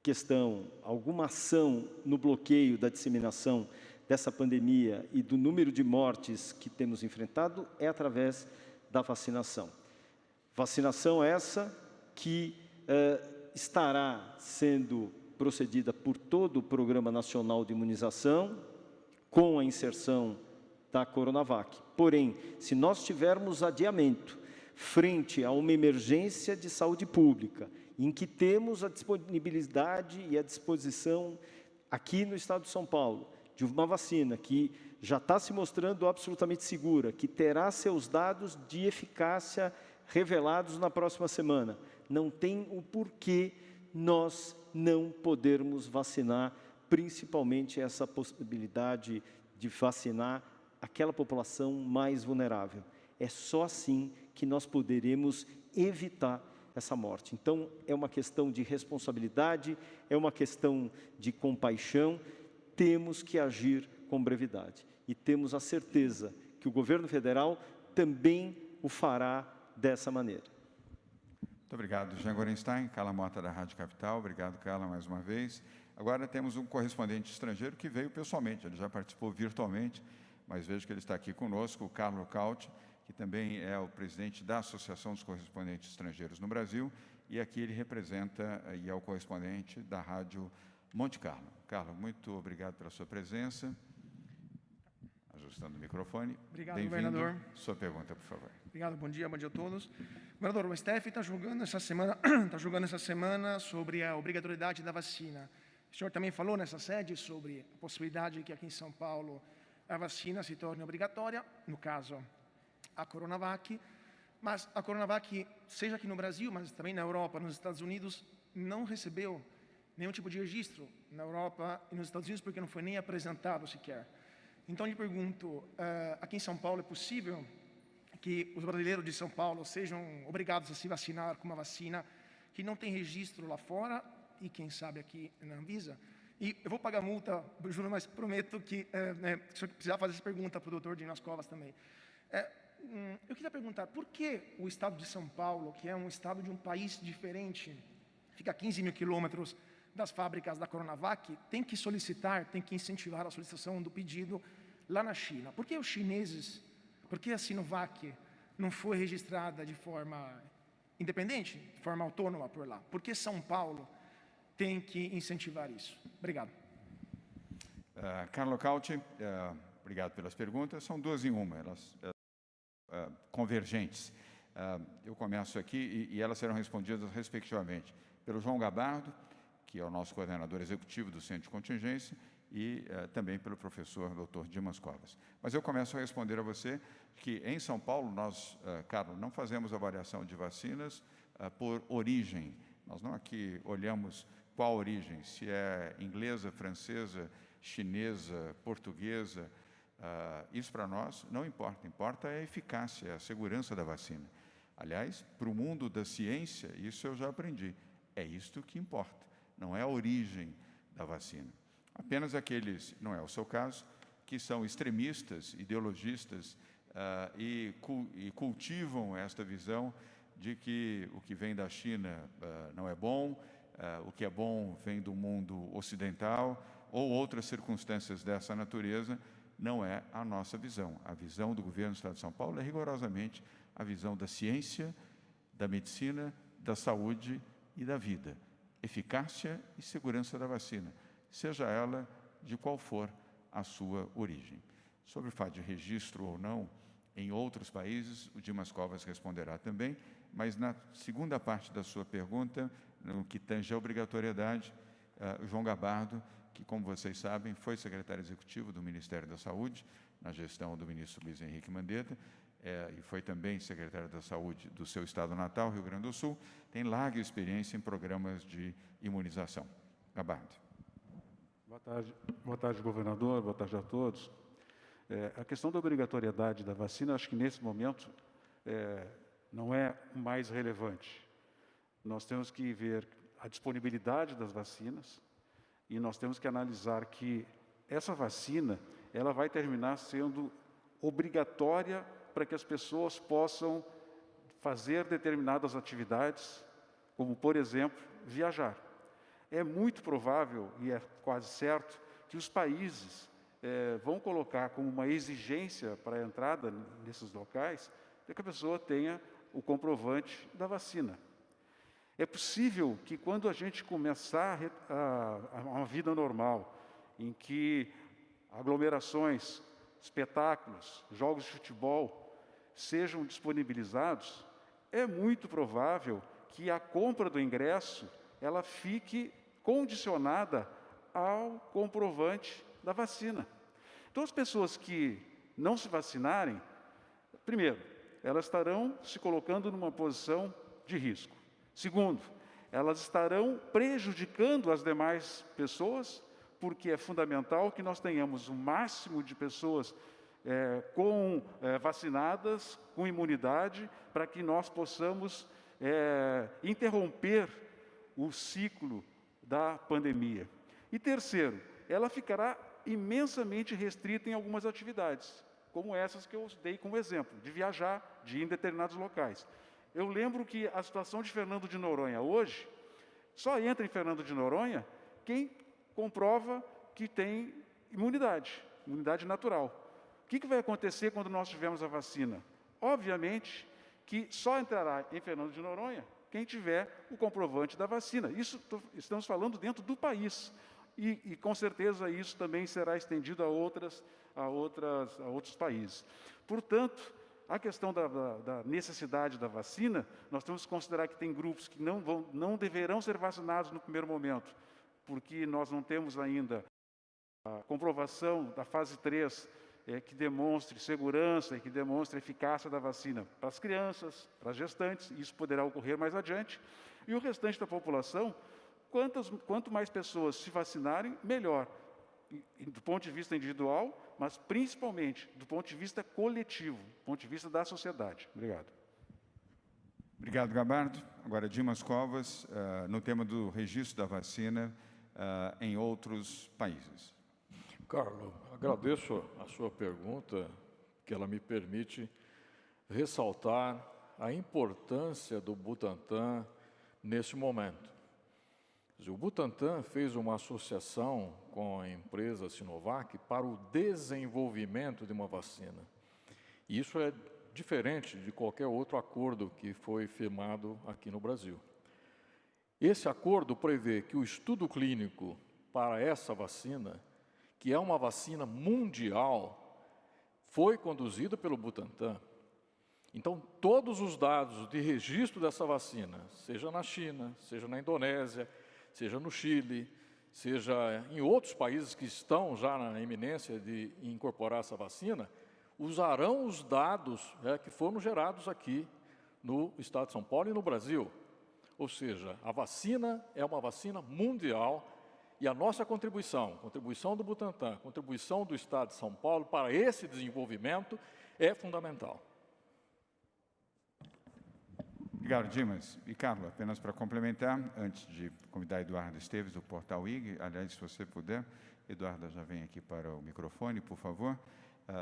questão, alguma ação no bloqueio da disseminação dessa pandemia e do número de mortes que temos enfrentado é através da vacinação. Vacinação essa que estará sendo procedida por todo o Programa Nacional de Imunização, com a inserção da Coronavac. Porém, se nós tivermos adiamento frente a uma emergência de saúde pública, em que temos a disponibilidade e a disposição aqui no estado de São Paulo, de uma vacina que já está se mostrando absolutamente segura, que terá seus dados de eficácia revelados na próxima semana, não tem o porquê nós não podermos vacinar, principalmente essa possibilidade de vacinar aquela população mais vulnerável. É só assim que nós poderemos evitar essa morte. Então, é uma questão de responsabilidade, é uma questão de compaixão, temos que agir com brevidade. E temos a certeza que o governo federal também o fará dessa maneira. Muito obrigado, Jean Gorenstein, Carla Mota da Rádio Capital. Obrigado, Carla, mais uma vez. Agora temos um correspondente estrangeiro que veio pessoalmente, ele já participou virtualmente, mas vejo que ele está aqui conosco, o Carlo Cauti, que também é o presidente da Associação dos Correspondentes Estrangeiros no Brasil, e aqui ele representa e é o correspondente da Rádio Monte Carlo. Carlo, muito obrigado pela sua presença. Ajustando o microfone. Obrigado, governador. Sua pergunta, por favor. Obrigado, bom dia a todos. Governador, o STF está julgando essa semana sobre a obrigatoriedade da vacina. O senhor também falou nessa sede sobre a possibilidade de que aqui em São Paulo a vacina se torne obrigatória, no caso, a Coronavac, mas a Coronavac, seja aqui no Brasil, mas também na Europa, nos Estados Unidos, não recebeu nenhum tipo de registro na Europa e nos Estados Unidos, porque não foi nem apresentado sequer. Então, lhe pergunto, aqui em São Paulo é possível que os brasileiros de São Paulo sejam obrigados a se vacinar com uma vacina que não tem registro lá fora e, quem sabe, aqui na Anvisa? E eu vou pagar multa, juro, mas prometo que se eu precisar fazer essa pergunta para o doutor Dimas Covas também. Eu queria perguntar, por que o estado de São Paulo, que é um estado de um país diferente, fica a 15 mil quilômetros das fábricas da Coronavac, tem que solicitar, tem que incentivar a solicitação do pedido lá na China? Por que os chineses, por que a Sinovac não foi registrada de forma independente, de forma autônoma por lá? Por que São Paulo tem que incentivar isso? Obrigado. Carlo Cauti, obrigado pelas perguntas. São duas em uma, elas convergentes. Eu começo aqui e elas serão respondidas respectivamente pelo João Gabardo, que é o nosso coordenador executivo do Centro de Contingência, e também pelo professor Dr. Dimas Covas. Mas eu começo a responder a você que em São Paulo nós, Carlos, não fazemos avaliação de vacinas por origem. Nós não aqui olhamos qual origem, se é inglesa, francesa, chinesa, portuguesa. Isso para nós não importa. Importa é a eficácia, é a segurança da vacina. Aliás, para o mundo da ciência, isso eu já aprendi. É isto que importa, não é a origem da vacina. Apenas aqueles, não é o seu caso, que são extremistas, ideologistas e cultivam esta visão de que o que vem da China não é bom, o que é bom vem do mundo ocidental ou outras circunstâncias dessa natureza, não é a nossa visão. A visão do governo do Estado de São Paulo é rigorosamente a visão da ciência, da medicina, da saúde e da vida. Eficácia e segurança da vacina, seja ela de qual for a sua origem. Sobre o fato de registro ou não em outros países, o Dimas Covas responderá também, mas na segunda parte da sua pergunta, no que tange a obrigatoriedade, o João Gabardo, que, como vocês sabem, foi secretário executivo do Ministério da Saúde, na gestão do ministro Luiz Henrique Mandetta, e foi também secretário da Saúde do seu estado natal, Rio Grande do Sul, tem larga experiência em programas de imunização. Gabardo. Boa tarde, governador, boa tarde a todos. A questão da obrigatoriedade da vacina, acho que nesse momento não é o mais relevante. Nós temos que ver a disponibilidade das vacinas e nós temos que analisar que essa vacina ela vai terminar sendo obrigatória para que as pessoas possam fazer determinadas atividades, como, por exemplo, viajar. É muito provável, e é quase certo, que os países vão colocar como uma exigência para a entrada nesses locais que a pessoa tenha o comprovante da vacina. É possível que, quando a gente começar uma vida normal, em que aglomerações, espetáculos, jogos de futebol sejam disponibilizados, é muito provável que a compra do ingresso ela fique condicionada ao comprovante da vacina. Então, as pessoas que não se vacinarem, primeiro, elas estarão se colocando numa posição de risco. Segundo, elas estarão prejudicando as demais pessoas, porque é fundamental que nós tenhamos o máximo de pessoas vacinadas, com imunidade, para que nós possamos interromper o ciclo da pandemia. E terceiro, ela ficará imensamente restrita em algumas atividades, como essas que eu dei como exemplo, de viajar, de ir em determinados locais. Eu lembro que a situação de Fernando de Noronha hoje, só entra em Fernando de Noronha quem comprova que tem imunidade natural. O que vai acontecer quando nós tivermos a vacina? Obviamente que só entrará em Fernando de Noronha quem tiver o comprovante da vacina. Isso estamos falando dentro do país. E com certeza isso também será estendido a outros países. Portanto, a questão da necessidade da vacina, nós temos que considerar que tem grupos que não deverão ser vacinados no primeiro momento, porque nós não temos ainda a comprovação da fase 3 que demonstre segurança e que demonstre eficácia da vacina para as crianças, para as gestantes, isso poderá ocorrer mais adiante. E o restante da população, quanto mais pessoas se vacinarem, melhor, do ponto de vista individual, mas principalmente do ponto de vista coletivo, do ponto de vista da sociedade. Obrigado. Obrigado, Gabardo. Agora, Dimas Covas, no tema do registro da vacina em outros países. Carlos, agradeço a sua pergunta, que ela me permite ressaltar a importância do Butantan nesse momento. O Butantan fez uma associação com a empresa Sinovac para o desenvolvimento de uma vacina. E isso é diferente de qualquer outro acordo que foi firmado aqui no Brasil. Esse acordo prevê que o estudo clínico para essa vacina, que é uma vacina mundial, foi conduzido pelo Butantan. Então, todos os dados de registro dessa vacina, seja na China, seja na Indonésia, seja no Chile, seja em outros países que estão já na iminência de incorporar essa vacina, usarão os dados que foram gerados aqui no Estado de São Paulo e no Brasil. Ou seja, a vacina é uma vacina mundial e a nossa contribuição do Butantan, contribuição do Estado de São Paulo para esse desenvolvimento é fundamental. Obrigado, Dimas. E, Carlos, apenas para complementar, antes de convidar Eduardo Esteves, do Portal IG, aliás, se você puder, Eduardo já vem aqui para o microfone, por favor.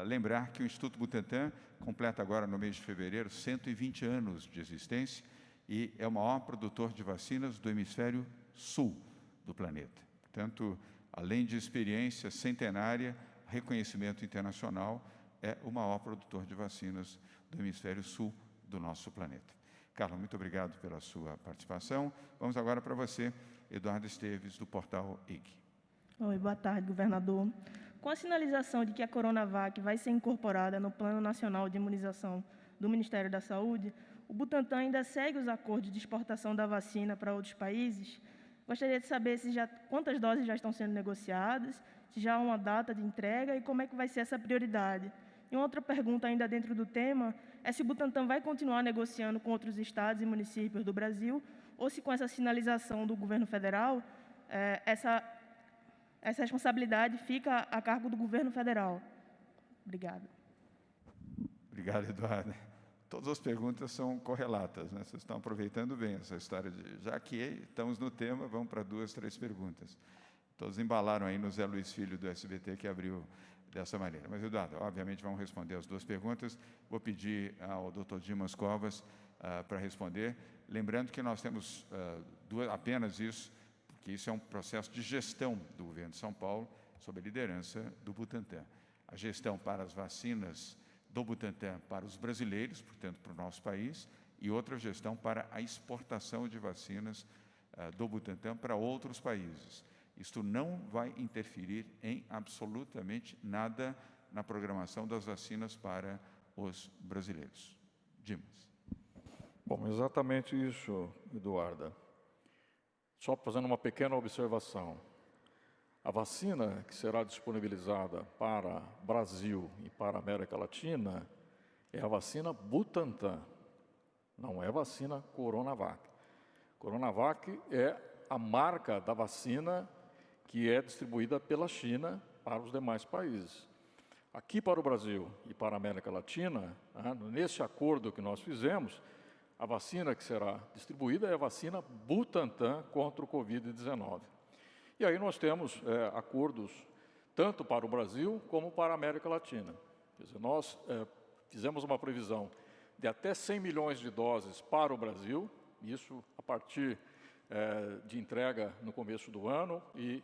Lembrar que o Instituto Butantan completa agora, no mês de fevereiro, 120 anos de existência e é o maior produtor de vacinas do hemisfério sul do planeta. Portanto, além de experiência centenária, reconhecimento internacional, é o maior produtor de vacinas do hemisfério sul do nosso planeta. Carlos, muito obrigado pela sua participação. Vamos agora para você, Eduardo Esteves, do Portal IG. Oi, boa tarde, governador. Com a sinalização de que a Coronavac vai ser incorporada no Plano Nacional de Imunização do Ministério da Saúde, o Butantan ainda segue os acordos de exportação da vacina para outros países. Gostaria de saber quantas doses já estão sendo negociadas, se já há uma data de entrega e como é que vai ser essa prioridade. E uma outra pergunta ainda dentro do tema é se o Butantan vai continuar negociando com outros estados e municípios do Brasil ou se com essa sinalização do governo federal, essa responsabilidade fica a cargo do governo federal. Obrigada. Obrigado, Eduardo. Todas as perguntas são correlatas, né? Vocês estão aproveitando bem essa história de... Já que estamos no tema, vamos para 2, 3 perguntas. todos embalaram aí no Zé Luiz Filho do SBT, que abriu dessa maneira. Mas, Eduardo, obviamente vamos responder as duas perguntas. Vou pedir ao Dr. Dimas Covas para responder. Lembrando que nós temos apenas isso, porque isso é um processo de gestão do governo de São Paulo, sob a liderança do Butantan. A gestão para as vacinas do Butantan para os brasileiros, portanto, para o nosso país, e outra gestão para a exportação de vacinas do Butantan para outros países. Isto não vai interferir em absolutamente nada na programação das vacinas para os brasileiros. Dimas. Bom, exatamente isso, Eduarda. Só fazendo uma pequena observação. A vacina que será disponibilizada para Brasil e para América Latina é a vacina Butantan, não é vacina Coronavac. Coronavac é a marca da vacina que é distribuída pela China para os demais países. Aqui para o Brasil e para a América Latina, nesse acordo que nós fizemos, a vacina que será distribuída é a vacina Butantan contra o Covid-19. E aí nós temos acordos tanto para o Brasil como para a América Latina. Quer dizer, nós fizemos uma previsão de até 100 milhões de doses para o Brasil, isso a partir de entrega no começo do ano e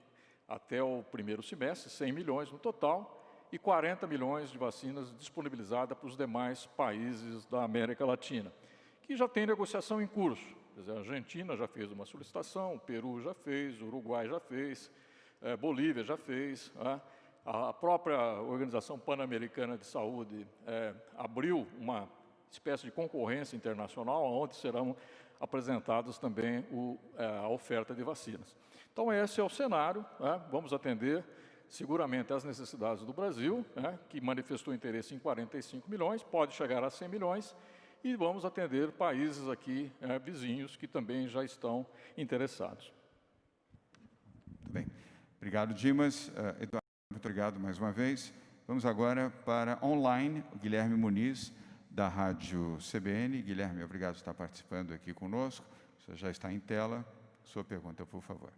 até o primeiro semestre, 100 milhões no total, e 40 milhões de vacinas disponibilizadas para os demais países da América Latina, que já tem negociação em curso. Quer dizer, a Argentina já fez uma solicitação, o Peru já fez, o Uruguai já fez, Bolívia já fez, a própria Organização Pan-Americana de Saúde abriu uma espécie de concorrência internacional, onde serão apresentados também a oferta de vacinas. Então, esse é o cenário, vamos atender seguramente às necessidades do Brasil, que manifestou interesse em 45 milhões, pode chegar a 100 milhões, e vamos atender países aqui vizinhos que também já estão interessados. Muito bem. Obrigado, Dimas. Eduardo, muito obrigado mais uma vez. Vamos agora para online, o Guilherme Muniz, da Rádio CBN. Guilherme, obrigado por estar participando aqui conosco. Você já está em tela. Sua pergunta, por favor.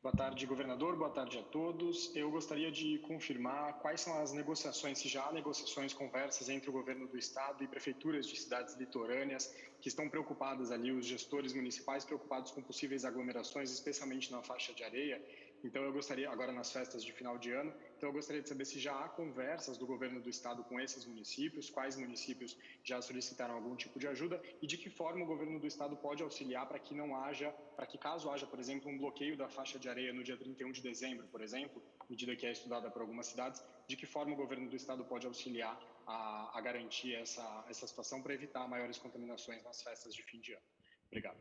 Boa tarde, governador. Boa tarde a todos. Eu gostaria de confirmar quais são as negociações, se já há negociações, conversas entre o governo do estado e prefeituras de cidades litorâneas que estão preocupadas ali, os gestores municipais preocupados com possíveis aglomerações, especialmente na faixa de areia. Então, eu gostaria, agora nas festas de final de ano, então eu gostaria de saber se já há conversas do governo do estado com esses municípios, quais municípios já solicitaram algum tipo de ajuda e de que forma o governo do estado pode auxiliar para que não haja, para que caso haja, por exemplo, um bloqueio da faixa de areia no dia 31 de dezembro, por exemplo, medida que é estudada por algumas cidades, de que forma o governo do estado pode auxiliar a garantir essa situação para evitar maiores contaminações nas festas de fim de ano. Obrigado.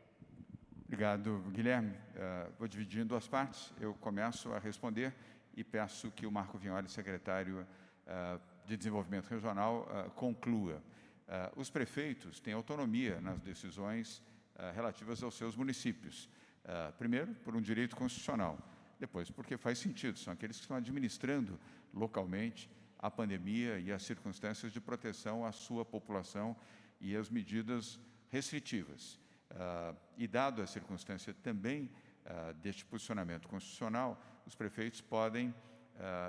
Obrigado, Guilherme. Vou dividir em duas partes. Eu começo a responder e peço que o Marco Vignoli, secretário de Desenvolvimento Regional, conclua. Os prefeitos têm autonomia nas decisões relativas aos seus municípios. Primeiro, por um direito constitucional. Depois, porque faz sentido. São aqueles que estão administrando localmente a pandemia e as circunstâncias de proteção à sua população e as medidas restritivas. E dado a circunstância também deste posicionamento constitucional, os prefeitos podem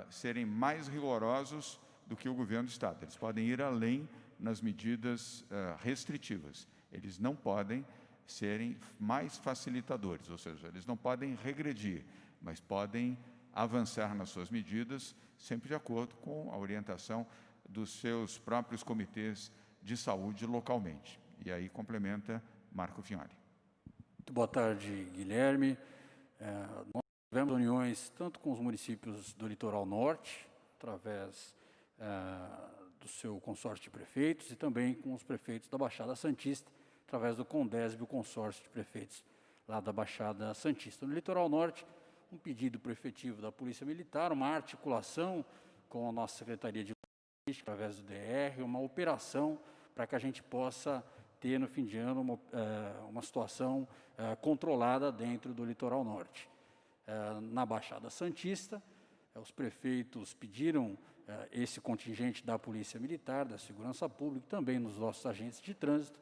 serem mais rigorosos do que o governo do estado. Eles podem ir além nas medidas restritivas. Eles não podem serem mais facilitadores, ou seja, eles não podem regredir, mas podem avançar nas suas medidas, sempre de acordo com a orientação dos seus próprios comitês de saúde localmente. E aí complementa Marco Vignoli. Muito boa tarde, Guilherme. Nós tivemos reuniões tanto com os municípios do litoral norte, através do seu consórcio de prefeitos, e também com os prefeitos da Baixada Santista, através do CONDESB, o consórcio de prefeitos lá da Baixada Santista. No litoral norte, um pedido prefetivo da Polícia Militar, uma articulação com a nossa Secretaria de Logística, através do DR, uma operação para que a gente possa ter, no fim de ano, uma situação controlada dentro do litoral norte. Na Baixada Santista, os prefeitos pediram esse contingente da Polícia Militar, da Segurança Pública, também nos nossos agentes de trânsito.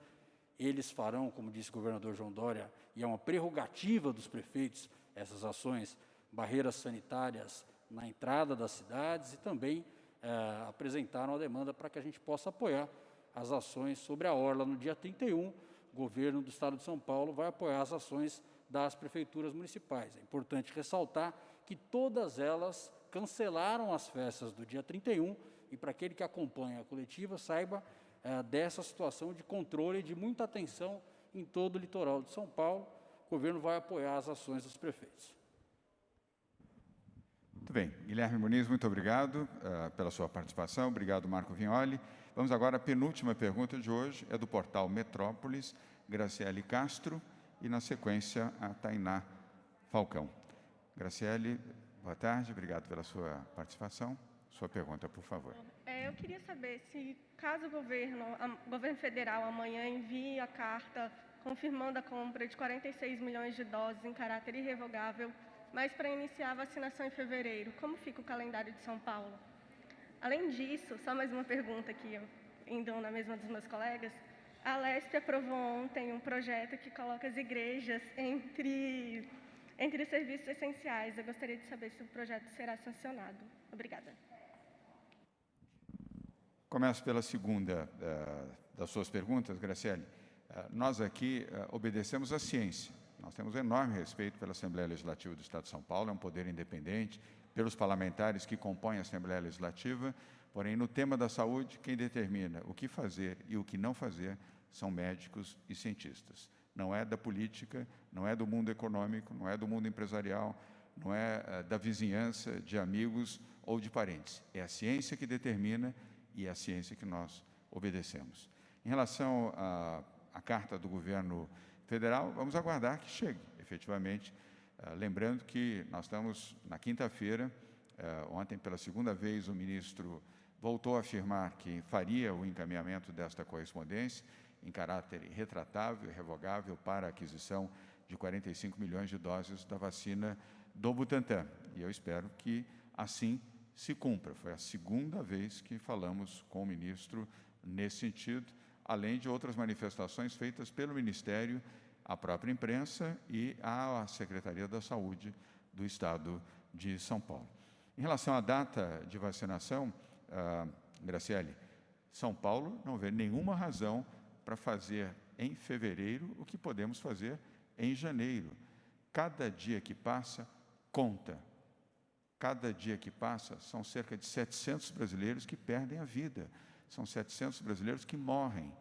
Eles farão, como disse o governador João Dória, e é uma prerrogativa dos prefeitos essas ações, barreiras sanitárias na entrada das cidades e também apresentaram a demanda para que a gente possa apoiar as ações sobre a orla. No dia 31, o governo do Estado de São Paulo vai apoiar as ações das prefeituras municipais. É importante ressaltar que todas elas cancelaram as festas do dia 31 e para aquele que acompanha a coletiva saiba dessa situação de controle e de muita atenção em todo o litoral de São Paulo. O governo vai apoiar as ações dos prefeitos. Muito bem. Guilherme Muniz, muito obrigado pela sua participação. Obrigado, Marco Vignoli. Vamos agora à penúltima pergunta de hoje, é do portal Metrópolis, Graciele Castro, e na sequência a Tainá Falcão. Graciele, boa tarde, obrigado pela sua participação. Sua pergunta, por favor. Eu queria saber se, caso o governo federal amanhã envie a carta confirmando a compra de 46 milhões de doses em caráter irrevogável, mas para iniciar a vacinação em fevereiro, como fica o calendário de São Paulo? Além disso, só mais uma pergunta aqui, indo na mesma dos meus colegas, a Alesp aprovou ontem um projeto que coloca as igrejas entre serviços essenciais. Eu gostaria de saber se o projeto será sancionado. Obrigada. Começo pela segunda das suas perguntas, Graciele. Nós aqui obedecemos à ciência. Nós temos enorme respeito pela Assembleia Legislativa do Estado de São Paulo, é um poder independente, pelos parlamentares que compõem a Assembleia Legislativa, porém, no tema da saúde, quem determina o que fazer e o que não fazer são médicos e cientistas. Não é da política, não é do mundo econômico, não é do mundo empresarial, não é da vizinhança, de amigos ou de parentes. É a ciência que determina e é a ciência que nós obedecemos. Em relação à carta do governo federal, vamos aguardar que chegue, efetivamente. Lembrando que nós estamos na quinta-feira, ontem, pela segunda vez, o ministro voltou a afirmar que faria o encaminhamento desta correspondência em caráter irretratável e irrevogável para a aquisição de 45 milhões de doses da vacina do Butantan. E eu espero que assim se cumpra. Foi a segunda vez que falamos com o ministro nesse sentido, além de outras manifestações feitas pelo Ministério, a própria imprensa e a Secretaria da Saúde do Estado de São Paulo. Em relação à data de vacinação, Graciele, São Paulo não vê nenhuma razão para fazer em fevereiro o que podemos fazer em janeiro. Cada dia que passa, conta. Cada dia que passa, são cerca de 700 brasileiros que perdem a vida. São 700 brasileiros que morrem.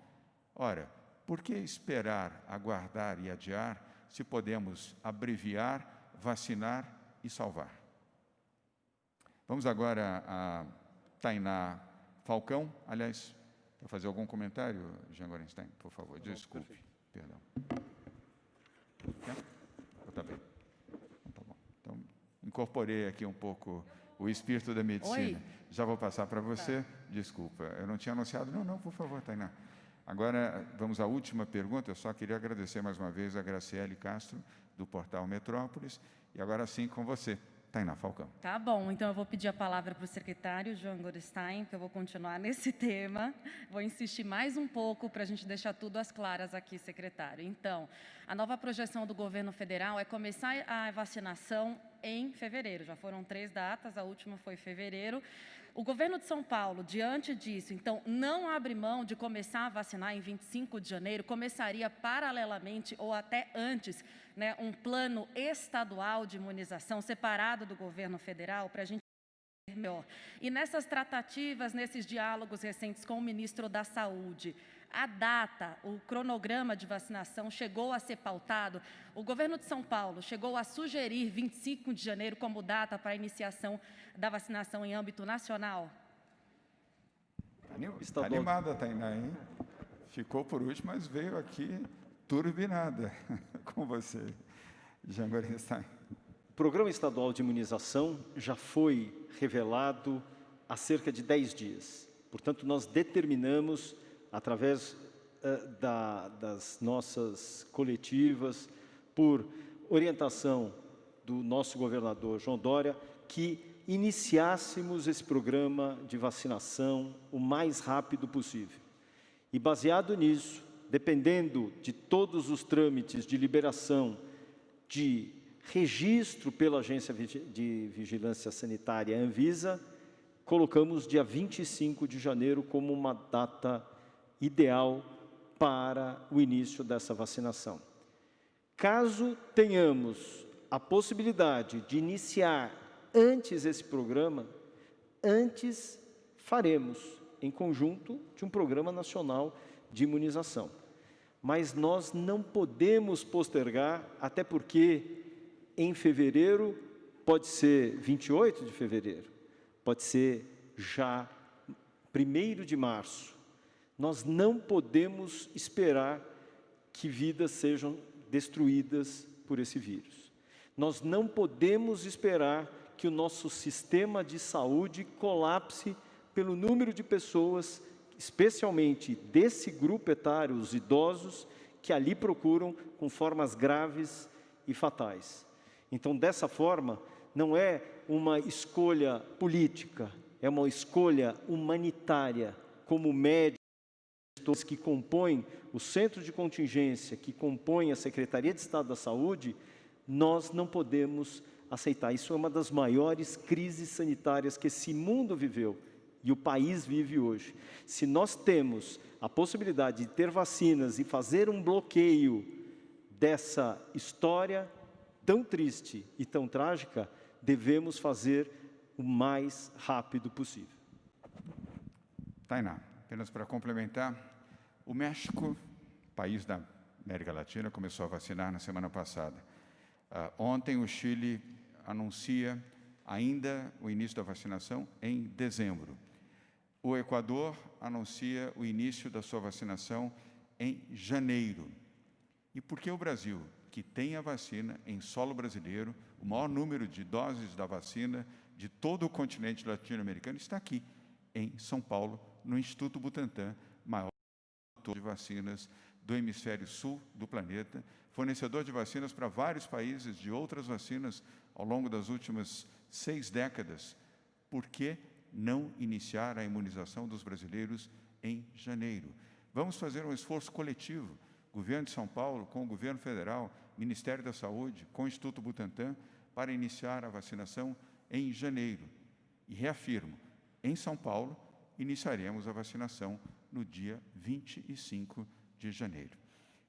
Ora, por que esperar, aguardar e adiar se podemos abreviar, vacinar e salvar? Vamos agora a Tainá Falcão. Aliás, quer fazer algum comentário, Jean Gorenstein, por favor? Desculpe. Perdão. Tá bem. Tá bom. Então, incorporei aqui um pouco o espírito da medicina. Oi. Já vou passar para você. Tá. Desculpa, eu não tinha anunciado. Não, por favor, Tainá. Agora, vamos à última pergunta. Eu só queria agradecer mais uma vez a Graciele Castro, do portal Metrópolis. E agora sim, com você, Tainá Falcão. Tá bom, então eu vou pedir a palavra para o secretário, João Gorenstein, que eu vou continuar nesse tema. Vou insistir mais um pouco para a gente deixar tudo às claras aqui, secretário. Então, a nova projeção do governo federal é começar a vacinação em fevereiro. Já foram 3 datas, a última foi em fevereiro. O governo de São Paulo, diante disso, então, não abre mão de começar a vacinar em 25 de janeiro, começaria paralelamente ou até antes, né, um plano estadual de imunização separado do governo federal para a gente melhor. E nessas tratativas, nesses diálogos recentes com o ministro da Saúde, a data, o cronograma de vacinação chegou a ser pautado. O governo de São Paulo chegou a sugerir 25 de janeiro como data para a iniciação da vacinação em âmbito nacional? Está animada, Tainá, hein? Ficou por último, mas veio aqui turbinada com você, Jean Gorenstein. O Programa Estadual de Imunização já foi revelado há cerca de 10 dias. Portanto, nós determinamos, através das nossas coletivas, por orientação do nosso governador João Dória, que iniciássemos esse programa de vacinação o mais rápido possível. E, baseado nisso, dependendo de todos os trâmites de liberação de registro pela Agência de Vigilância Sanitária, Anvisa, colocamos dia 25 de janeiro como uma data ideal para o início dessa vacinação. Caso tenhamos a possibilidade de iniciar antes esse programa, antes faremos, em conjunto, de um programa nacional de imunização. Mas nós não podemos postergar, até porque em fevereiro, pode ser 28 de fevereiro, pode ser já 1º de março. Nós não podemos esperar que vidas sejam destruídas por esse vírus. Nós não podemos esperar que o nosso sistema de saúde colapse pelo número de pessoas, especialmente desse grupo etário, os idosos, que ali procuram com formas graves e fatais. Então, dessa forma, não é uma escolha política, é uma escolha humanitária, como médicos que compõem o Centro de Contingência, que compõem a Secretaria de Estado da Saúde, nós não podemos aceitar. Isso é uma das maiores crises sanitárias que esse mundo viveu e o país vive hoje. Se nós temos a possibilidade de ter vacinas e fazer um bloqueio dessa história tão triste e tão trágica, devemos fazer o mais rápido possível. Tainá, apenas para complementar, o México, país da América Latina, começou a vacinar na semana passada. Ontem o Chile anuncia ainda o início da vacinação em dezembro. O Equador anuncia o início da sua vacinação em janeiro. E por que o Brasil, que tem a vacina em solo brasileiro, o maior número de doses da vacina de todo o continente latino-americano, está aqui, em São Paulo, no Instituto Butantan, maior produtor de vacinas do hemisfério sul do planeta, fornecedor de vacinas para vários países de outras vacinas ao longo das últimas 6 décadas. Por que não iniciar a imunização dos brasileiros em janeiro? Vamos fazer um esforço coletivo, Governo de São Paulo, com o Governo Federal, Ministério da Saúde, com o Instituto Butantan, para iniciar a vacinação em janeiro. E reafirmo, em São Paulo, iniciaremos a vacinação no dia 25 de janeiro.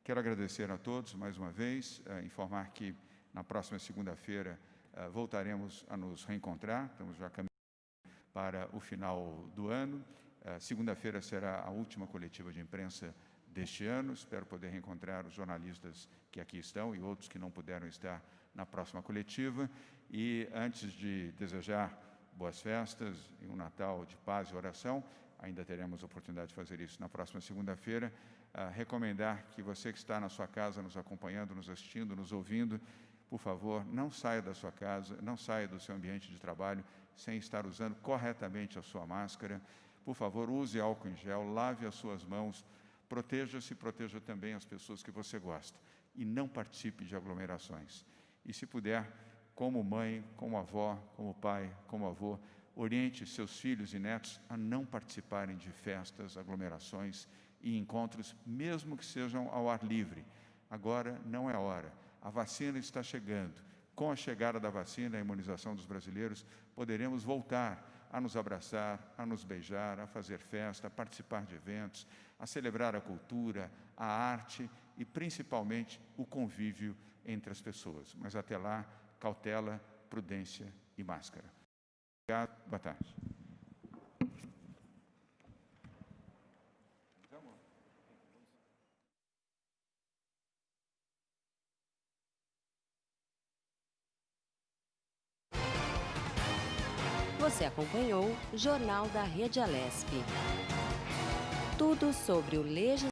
Quero agradecer a todos mais uma vez, informar que na próxima segunda-feira voltaremos a nos reencontrar, estamos já caminhando para o final do ano. Segunda-feira será a última coletiva de imprensa deste ano. Espero poder reencontrar os jornalistas que aqui estão e outros que não puderam estar na próxima coletiva. E antes de desejar boas festas e um Natal de paz e oração, ainda teremos a oportunidade de fazer isso na próxima segunda-feira, recomendar que você que está na sua casa nos acompanhando, nos assistindo, nos ouvindo, por favor, não saia da sua casa, não saia do seu ambiente de trabalho sem estar usando corretamente a sua máscara. Por favor, use álcool em gel, lave as suas mãos, proteja-se e proteja também as pessoas que você gosta. E não participe de aglomerações. E se puder, como mãe, como avó, como pai, como avô, oriente seus filhos e netos a não participarem de festas, aglomerações e encontros, mesmo que sejam ao ar livre. Agora não é a hora. A vacina está chegando. Com a chegada da vacina, a imunização dos brasileiros, poderemos voltar a nos abraçar, a nos beijar, a fazer festa, a participar de eventos, a celebrar a cultura, a arte e, principalmente, o convívio entre as pessoas. Mas, até lá, cautela, prudência e máscara. Obrigado. Boa tarde. Você acompanhou o Jornal da Rede Alesp. Tudo sobre o legislativo.